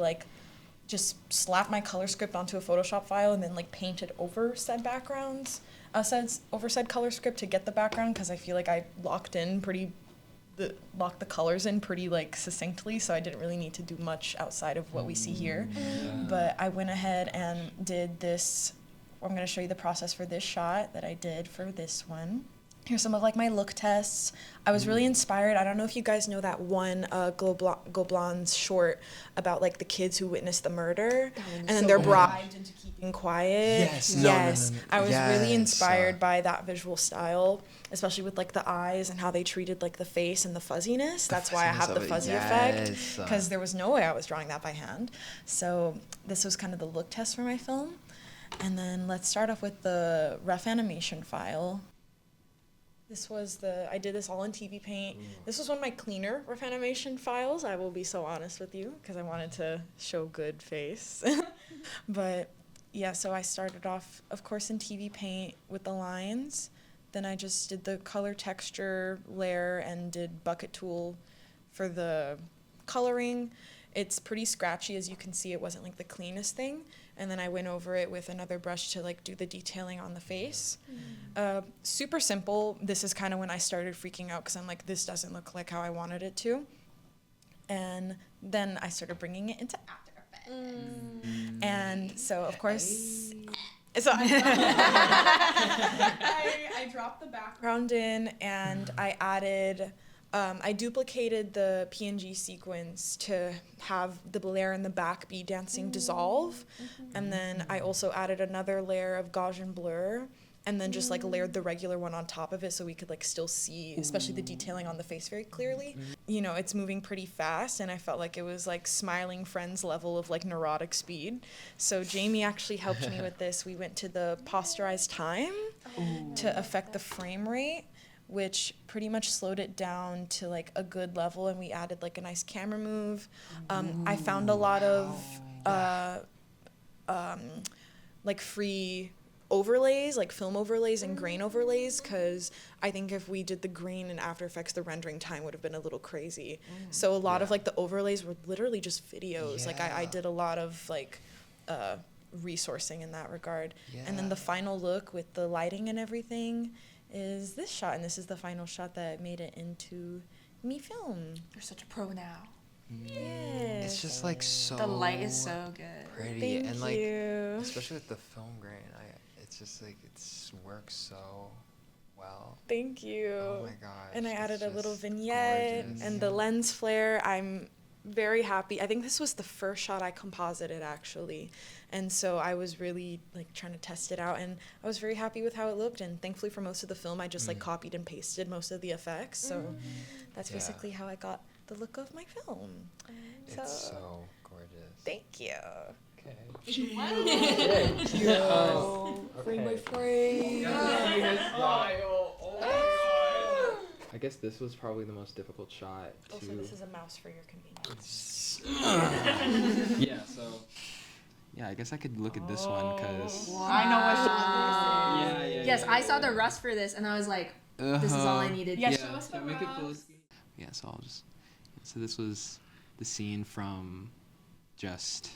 Speaker 1: just slap my color script onto a Photoshop file and then painted over said backgrounds. Over said color script to get the background because I feel like I locked in pretty locked the colors in pretty like succinctly, so I didn't really need to do much outside of what we see here. But I went ahead and did this. I'm going to show you the process for this shot that I did for this one. Here's some of like my look tests. I was really inspired. I don't know if you guys know that one Goblin's short about like the kids who witnessed the murder and then they're bribed into keeping quiet.
Speaker 8: Yes.
Speaker 1: Yes.
Speaker 8: No.
Speaker 1: I was really inspired by that visual style, especially with like the eyes and how they treated like the face and the fuzziness. That's why I have the fuzzy effect, because there was no way I was drawing that by hand. So this was kind of the look test for my film. And then let's start off with the rough animation file. I did this all in TVPaint. This was one of my cleaner rough animation files, I will be so honest with you, because I wanted to show good face. But yeah, so I started off, of course, in TVPaint with the lines. Then I just did the color texture layer and did bucket tool for the coloring. It's pretty scratchy, as you can see. It wasn't like the cleanest thing. And then I went over it with another brush to like do the detailing on the face. Super simple. This is kind of when I started freaking out, because I'm like, this doesn't look like how I wanted it to. And then I started bringing it into After Effects. And so, of course, so I dropped the background in, and I added, I duplicated the PNG sequence to have the layer in the back be dancing dissolve. And then I also added another layer of Gaussian blur, and then just like layered the regular one on top of it so we could like still see, especially the detailing on the face very clearly. You know, it's moving pretty fast, and I felt like it was like Smiling Friends level of like neurotic speed. So Jaimi actually helped me with this. We went to the posterized time to affect the frame rate, which pretty much slowed it down to like a good level, and we added like a nice camera move. I found a lot of like free overlays, like film overlays and grain overlays, because I think if we did the green in After Effects, the rendering time would have been a little crazy. So a lot of like the overlays were literally just videos. Like I did a lot of like resourcing in that regard. And then the final look with the lighting and everything is this shot, and this is the final shot that made it into me film.
Speaker 6: You're such a pro now.
Speaker 1: Yeah.
Speaker 8: It's just like so.
Speaker 6: The light is so good.
Speaker 8: Pretty.
Speaker 1: Thank
Speaker 8: and like,
Speaker 1: you.
Speaker 8: especially with the film grain, it's just like it works so well.
Speaker 1: Thank you.
Speaker 8: Oh my gosh.
Speaker 1: And I added a
Speaker 8: it's
Speaker 1: little
Speaker 8: just
Speaker 1: vignette
Speaker 8: gorgeous.
Speaker 1: and the lens flare. I'm very happy. I think this was the first shot I composited, actually. And so I was really like trying to test it out, and I was very happy with how it looked. And thankfully for most of the film, I just like copied and pasted most of the effects. So that's basically how I got the look of my film.
Speaker 8: It's so gorgeous.
Speaker 1: Thank you.
Speaker 8: Okay.
Speaker 1: Thank you. Frame by frame.
Speaker 3: I guess this was probably the most difficult shot to...
Speaker 1: Also, this is a mouse for your convenience.
Speaker 3: Yeah, so... Yeah, I guess I could look at this one, because...
Speaker 6: I know what shot
Speaker 3: Yeah, yeah,
Speaker 6: Yes,
Speaker 3: yeah,
Speaker 6: I saw the rust for this, and I was like, this is all I needed.
Speaker 3: Yeah, show us the rust. Yeah, so I'll just... So this was the scene from just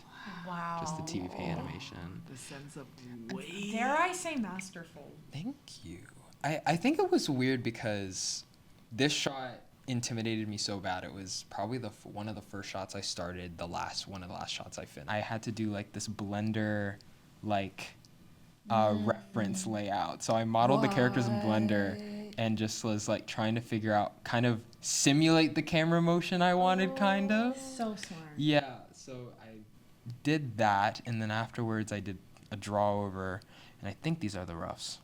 Speaker 3: the TVPaint animation.
Speaker 5: The sense of weight.
Speaker 11: Dare I say masterful?
Speaker 8: Thank you. I think it was weird because this shot intimidated me so bad. It was probably one of the first shots I started, one of the last shots I finished. I had to do like this Blender like reference layout. So I modeled the characters in Blender and just was like trying to figure out, kind of simulate the camera motion I wanted, kind of.
Speaker 11: So smart.
Speaker 8: Yeah, so I did that, and then afterwards I did a draw over, and I think these are the roughs.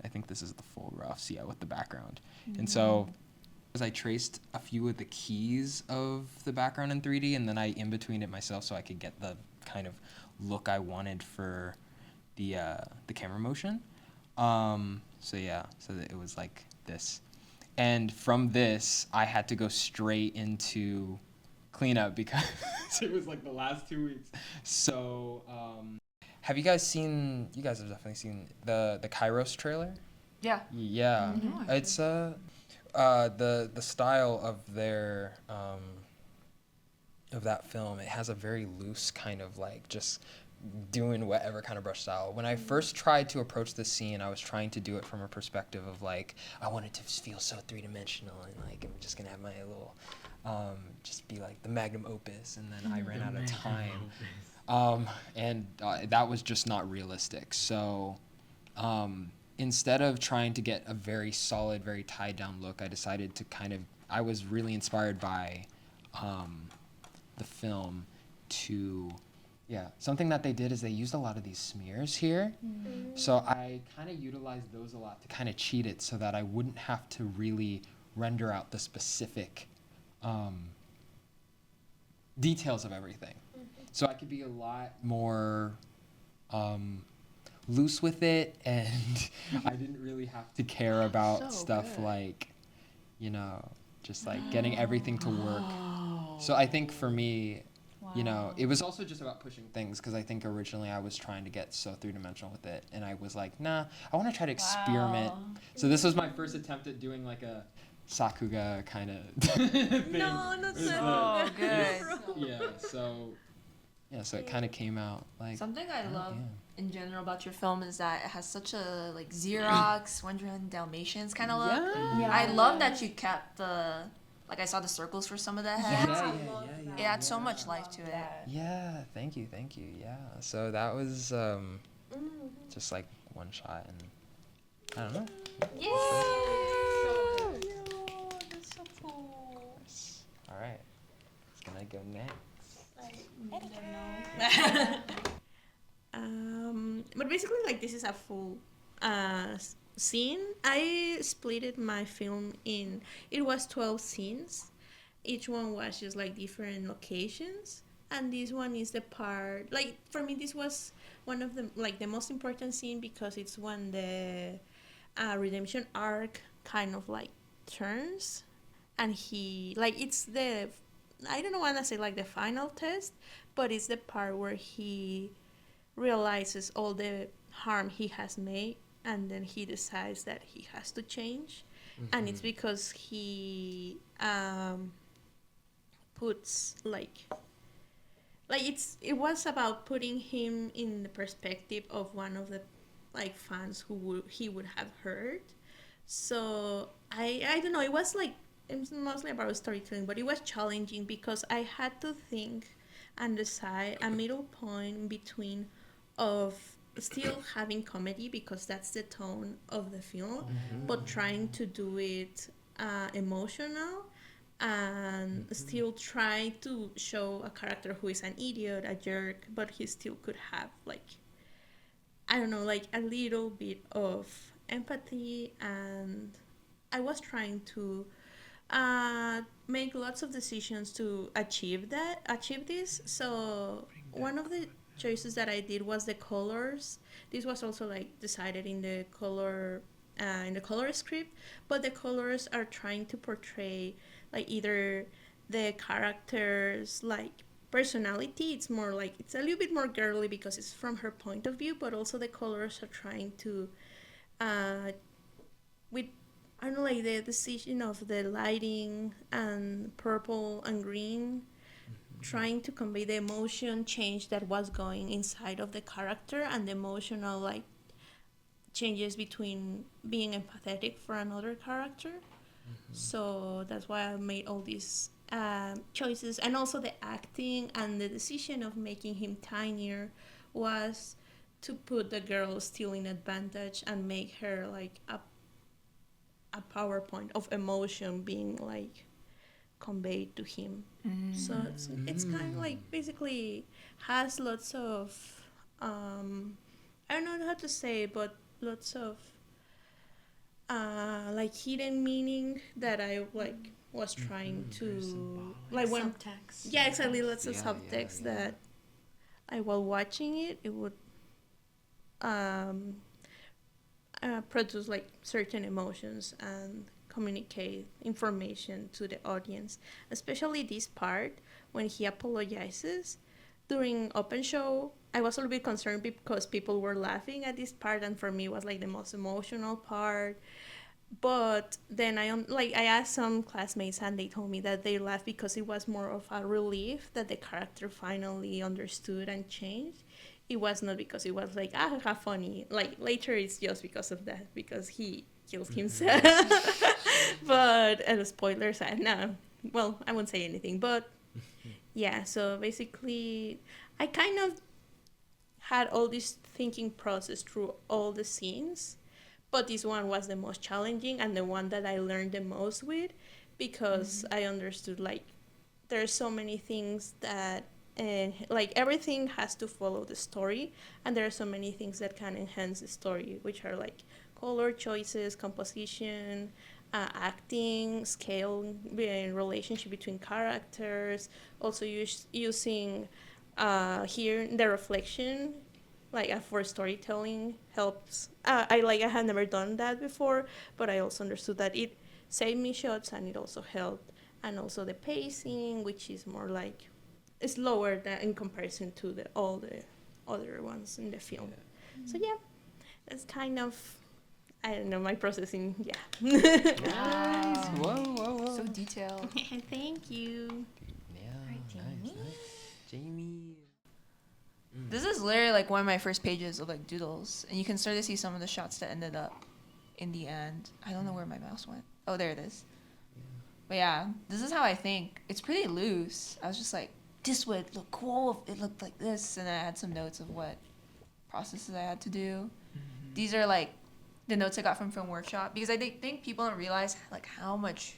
Speaker 8: I think this is the full roughs, yeah, with the background. And so as I traced a few of the keys of the background in 3D, and then I in-betweened it myself so I could get the kind of look I wanted for the camera motion. So that it was like this. And from this, I had to go straight into cleanup because it was like the last 2 weeks. So, have you guys have definitely seen the Kairos trailer?
Speaker 6: Yeah.
Speaker 8: Yeah.
Speaker 11: No,
Speaker 8: It's the style of their of that film. It has a very loose kind of like just
Speaker 3: doing whatever kind of brush style. When I first tried to approach the scene, I was trying to do it from a perspective of like, I want it to feel so three-dimensional, and like I'm just gonna have my little, just be like the magnum opus, and then I ran out of time. And that was just not realistic. So instead of trying to get a very solid, very tied down look, I decided to I was really inspired by the film to, something that they did is they used a lot of these smears here. So I kind of utilized those a lot to kind of cheat it so that I wouldn't have to really render out the specific details of everything. So I could be a lot more loose with it, and I didn't really have to care about stuff like, just like getting everything to work. So I think for me, it was also just about pushing things, because I think originally I was trying to get so three-dimensional with it, and I was like, nah, I want to try to experiment. So this was my first attempt at doing like a Sakuga kind of thing.
Speaker 2: No, not so.
Speaker 6: Oh, good.
Speaker 3: So it kind of came out like
Speaker 6: Something I love in general about your film is that it has such a like Xerox, 101 Dalmatians kind of look.
Speaker 2: Yeah.
Speaker 6: I love that you kept I saw the circles for some of the heads. It adds so much life to it.
Speaker 3: Yeah, thank you. Yeah. So that was just like one shot, and I don't know.
Speaker 2: Yay!
Speaker 6: That's so cool.
Speaker 3: All right. It's gonna go next.
Speaker 2: But basically, like, this is a full scene. I splitted my film in, it was 12 scenes. Each one was just like different locations, and this one is the part, like, for me this was one of the like the most important scene, because it's when the redemption arc kind of like turns, and he, like, it's the, I don't want to say like the final test, but it's the part where he realizes all the harm he has made, and then he decides that he has to change. And it's because he puts it was about putting him in the perspective of one of the like fans who he would have hurt. So I don't know, it was mostly about storytelling, but it was challenging because I had to think and decide a middle point between of still having comedy, because that's the tone of the film, but trying to do it emotional, and still try to show a character who is an idiot, a jerk, but he still could have like, I don't know, like a little bit of empathy. And I was trying to make lots of decisions to achieve this. So one of the choices that I did was the colors. This was also like decided in the color script, but the colors are trying to portray like either the character's like personality. It's more like, it's a little bit more girly because it's from her point of view, but also the colors are trying to with, I don't know, like the decision of the lighting and purple and green, trying to convey the emotion change that was going inside of the character, and the emotional like changes between being empathetic for another character. So that's why I made all these choices. And also the acting and the decision of making him tinier was to put the girl still in advantage and make her like a PowerPoint of emotion being like conveyed to him. So it's kind of like basically has lots of I don't know how to say, but lots of like hidden meaning that I like was trying to like when
Speaker 6: Subtext.
Speaker 2: yeah, exactly, lots of subtext that I, while watching it, it would produce like certain emotions and communicate information to the audience, especially this part when he apologizes during open show. I was a little bit concerned because people were laughing at this part, and for me it was like the most emotional part. But then I asked some classmates, and they told me that they laughed because it was more of a relief that the character finally understood and changed, it was not because it was like, how funny. Like, later it's just because of that, because he kills himself. But, spoilers, no. Well, I won't say anything, but yeah, so basically, I kind of had all this thinking process through all the scenes, but this one was the most challenging and the one that I learned the most with, because I understood, like, there are so many things that, like, everything has to follow the story, and there are so many things that can enhance the story, which are like color choices, composition, acting, scale, relationship between characters, also using here the reflection, like, for storytelling helps. I had never done that before, but I also understood that it saved me shots and it also helped. And also the pacing, which is more like, it's lower than in comparison to all the other ones in the film. Yeah. So yeah, that's kind of, I don't know, my processing. Yeah.
Speaker 6: Nice.
Speaker 8: Whoa.
Speaker 6: So detailed.
Speaker 2: Thank you.
Speaker 8: Yeah.
Speaker 6: Alright,
Speaker 8: Nice. Jaimi.
Speaker 6: This is literally like one of my first pages of like doodles, and you can start to see some of the shots that ended up in the end. I don't know where my mouse went. Oh, there it is. But yeah, this is how I think. It's pretty loose. I was just like, this would look cool if it looked like this, and I had some notes of what processes I had to do. These are like the notes I got from Film Workshop, because I think people don't realize like how much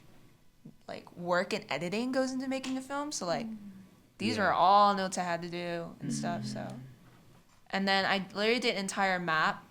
Speaker 6: like work and editing goes into making a film. So like these are all notes I had to do and stuff. So, and then I literally did an entire map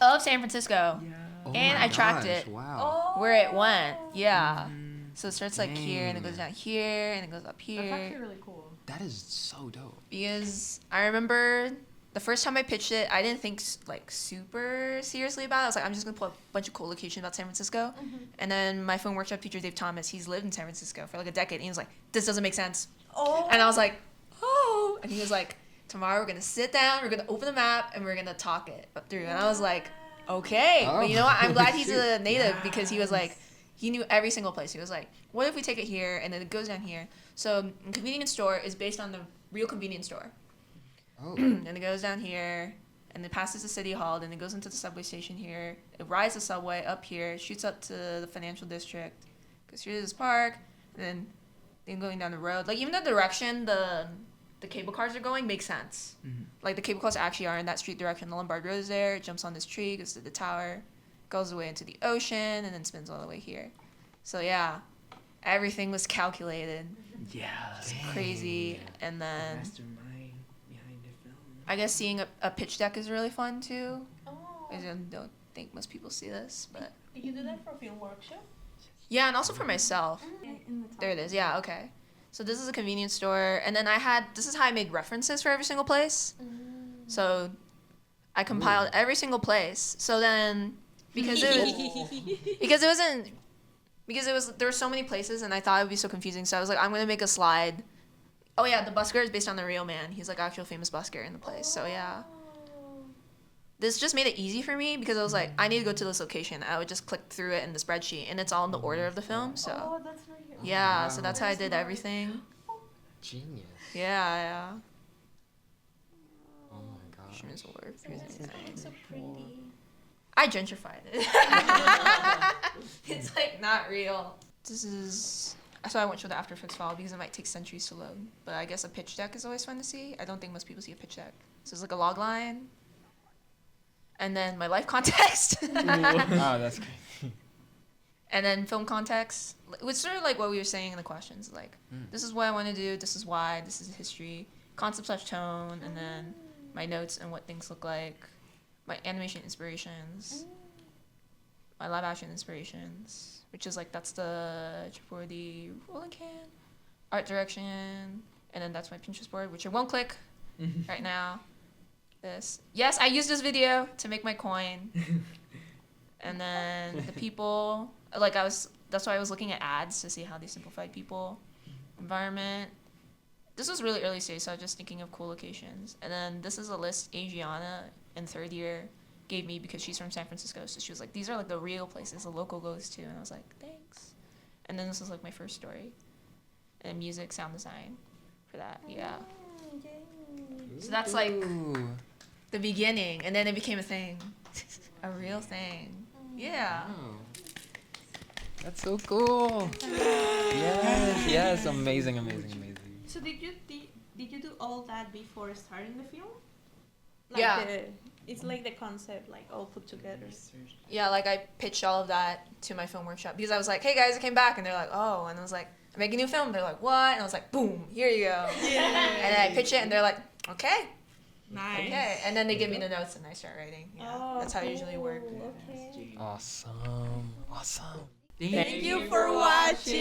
Speaker 6: of San Francisco.
Speaker 8: Oh
Speaker 6: And
Speaker 8: my
Speaker 6: I tracked
Speaker 8: gosh,
Speaker 6: it.
Speaker 8: Wow.
Speaker 6: Where it went. Yeah. So it starts like here, and it goes down here, and it goes up here.
Speaker 2: That's actually really cool.
Speaker 8: That is so dope.
Speaker 6: Because I remember the first time I pitched it, I didn't think like super seriously about it. I was like, I'm just gonna put a bunch of cool locations about San Francisco. And then my film workshop teacher, Dave Thomas, he's lived in San Francisco for like a decade, and he was like, this doesn't make sense. And I was like, oh. And he was like, tomorrow we're gonna sit down, we're gonna open the map, and we're gonna talk it through. And I was like, okay. But you know what? I'm glad he's a native, because he was like, he knew every single place. He was like, what if we take it here and then it goes down here? So a convenience store is based on the real convenience store.
Speaker 8: Oh.
Speaker 6: And it goes down here, and it passes the city hall, then it goes into the subway station here. It rides the subway up here, shoots up to the financial district, goes through this park, and then going down the road. Like, even the direction the cable cars are going makes sense. Like, the cable cars actually are in that street direction. The Lombard Road is there, it jumps on this tree, goes to the tower, goes away into the ocean, and then spins all the way here. So yeah, everything was calculated.
Speaker 5: Yeah.
Speaker 6: It's crazy. And then
Speaker 5: Mastermind behind the film.
Speaker 6: I guess seeing a pitch deck is really fun too. I don't think most people see this, but
Speaker 2: Did you do that for Film Workshop?
Speaker 6: yeah, and also for myself. There it is. Yeah, okay. So this is a convenience store, and then this is how I made references for every single place. So I compiled every single place. So then, because there were so many places, and I thought it would be so confusing. So I was like, I'm gonna make a slide. Oh yeah, the busker is based on the real man. He's like actual famous busker in the place. So yeah. This just made it easy for me, because I was like, I need to go to this location. I would just click through it in the spreadsheet, and it's all in the order of the film. So
Speaker 2: that's right here.
Speaker 6: yeah, so that's how I did everything.
Speaker 8: Genius.
Speaker 6: Yeah.
Speaker 8: Oh my gosh.
Speaker 6: Shrooms will work.
Speaker 2: It's so pretty.
Speaker 6: I gentrified it. It's like not real. This is so I won't show the After Effects file because it might take centuries to load. But I guess a pitch deck is always fun to see. I don't think most people see a pitch deck. So it's like a log line. And then my life context.
Speaker 8: Oh, that's great.
Speaker 6: And then film context, which sort of like what we were saying in the questions, like this is what I want to do, this is why, this is history, concept/tone, and then my notes and what things look like, my animation inspirations, my live action inspirations, which is like that's the chipboard rolling can, art direction, and then that's my Pinterest board, which I won't click right now. Yes, I used this video to make my coin. And then the people, like that's why I was looking at ads to see how they simplified people. Environment. This was really early stage, so I was just thinking of cool locations. And then this is a list Adriana in third year gave me because she's from San Francisco. So she was like, these are like the real places the local goes to. And I was like, thanks. And then this was like my first story. And music, sound design for that, yeah. So that's like
Speaker 3: Ooh.
Speaker 6: the beginning, and then it became a thing, a real thing. Yeah.
Speaker 3: Wow. That's so cool. Yes, amazing.
Speaker 2: So did you do all that before starting the film?
Speaker 6: Yeah.
Speaker 2: It's like the concept, like all put together.
Speaker 6: Yeah, like I pitched all of that to my film workshop because I was like, hey guys, I came back, and they're like, oh, and I was like, I'm making a new film. They're like, what? And I was like, boom, here you go. And then I pitch it, and they're like, okay.
Speaker 2: Nice.
Speaker 6: Okay, and then they give me the notes, and I start writing. Yeah, that's how I usually work.
Speaker 2: Okay.
Speaker 3: Awesome.
Speaker 5: Thank
Speaker 2: Thank you for watching.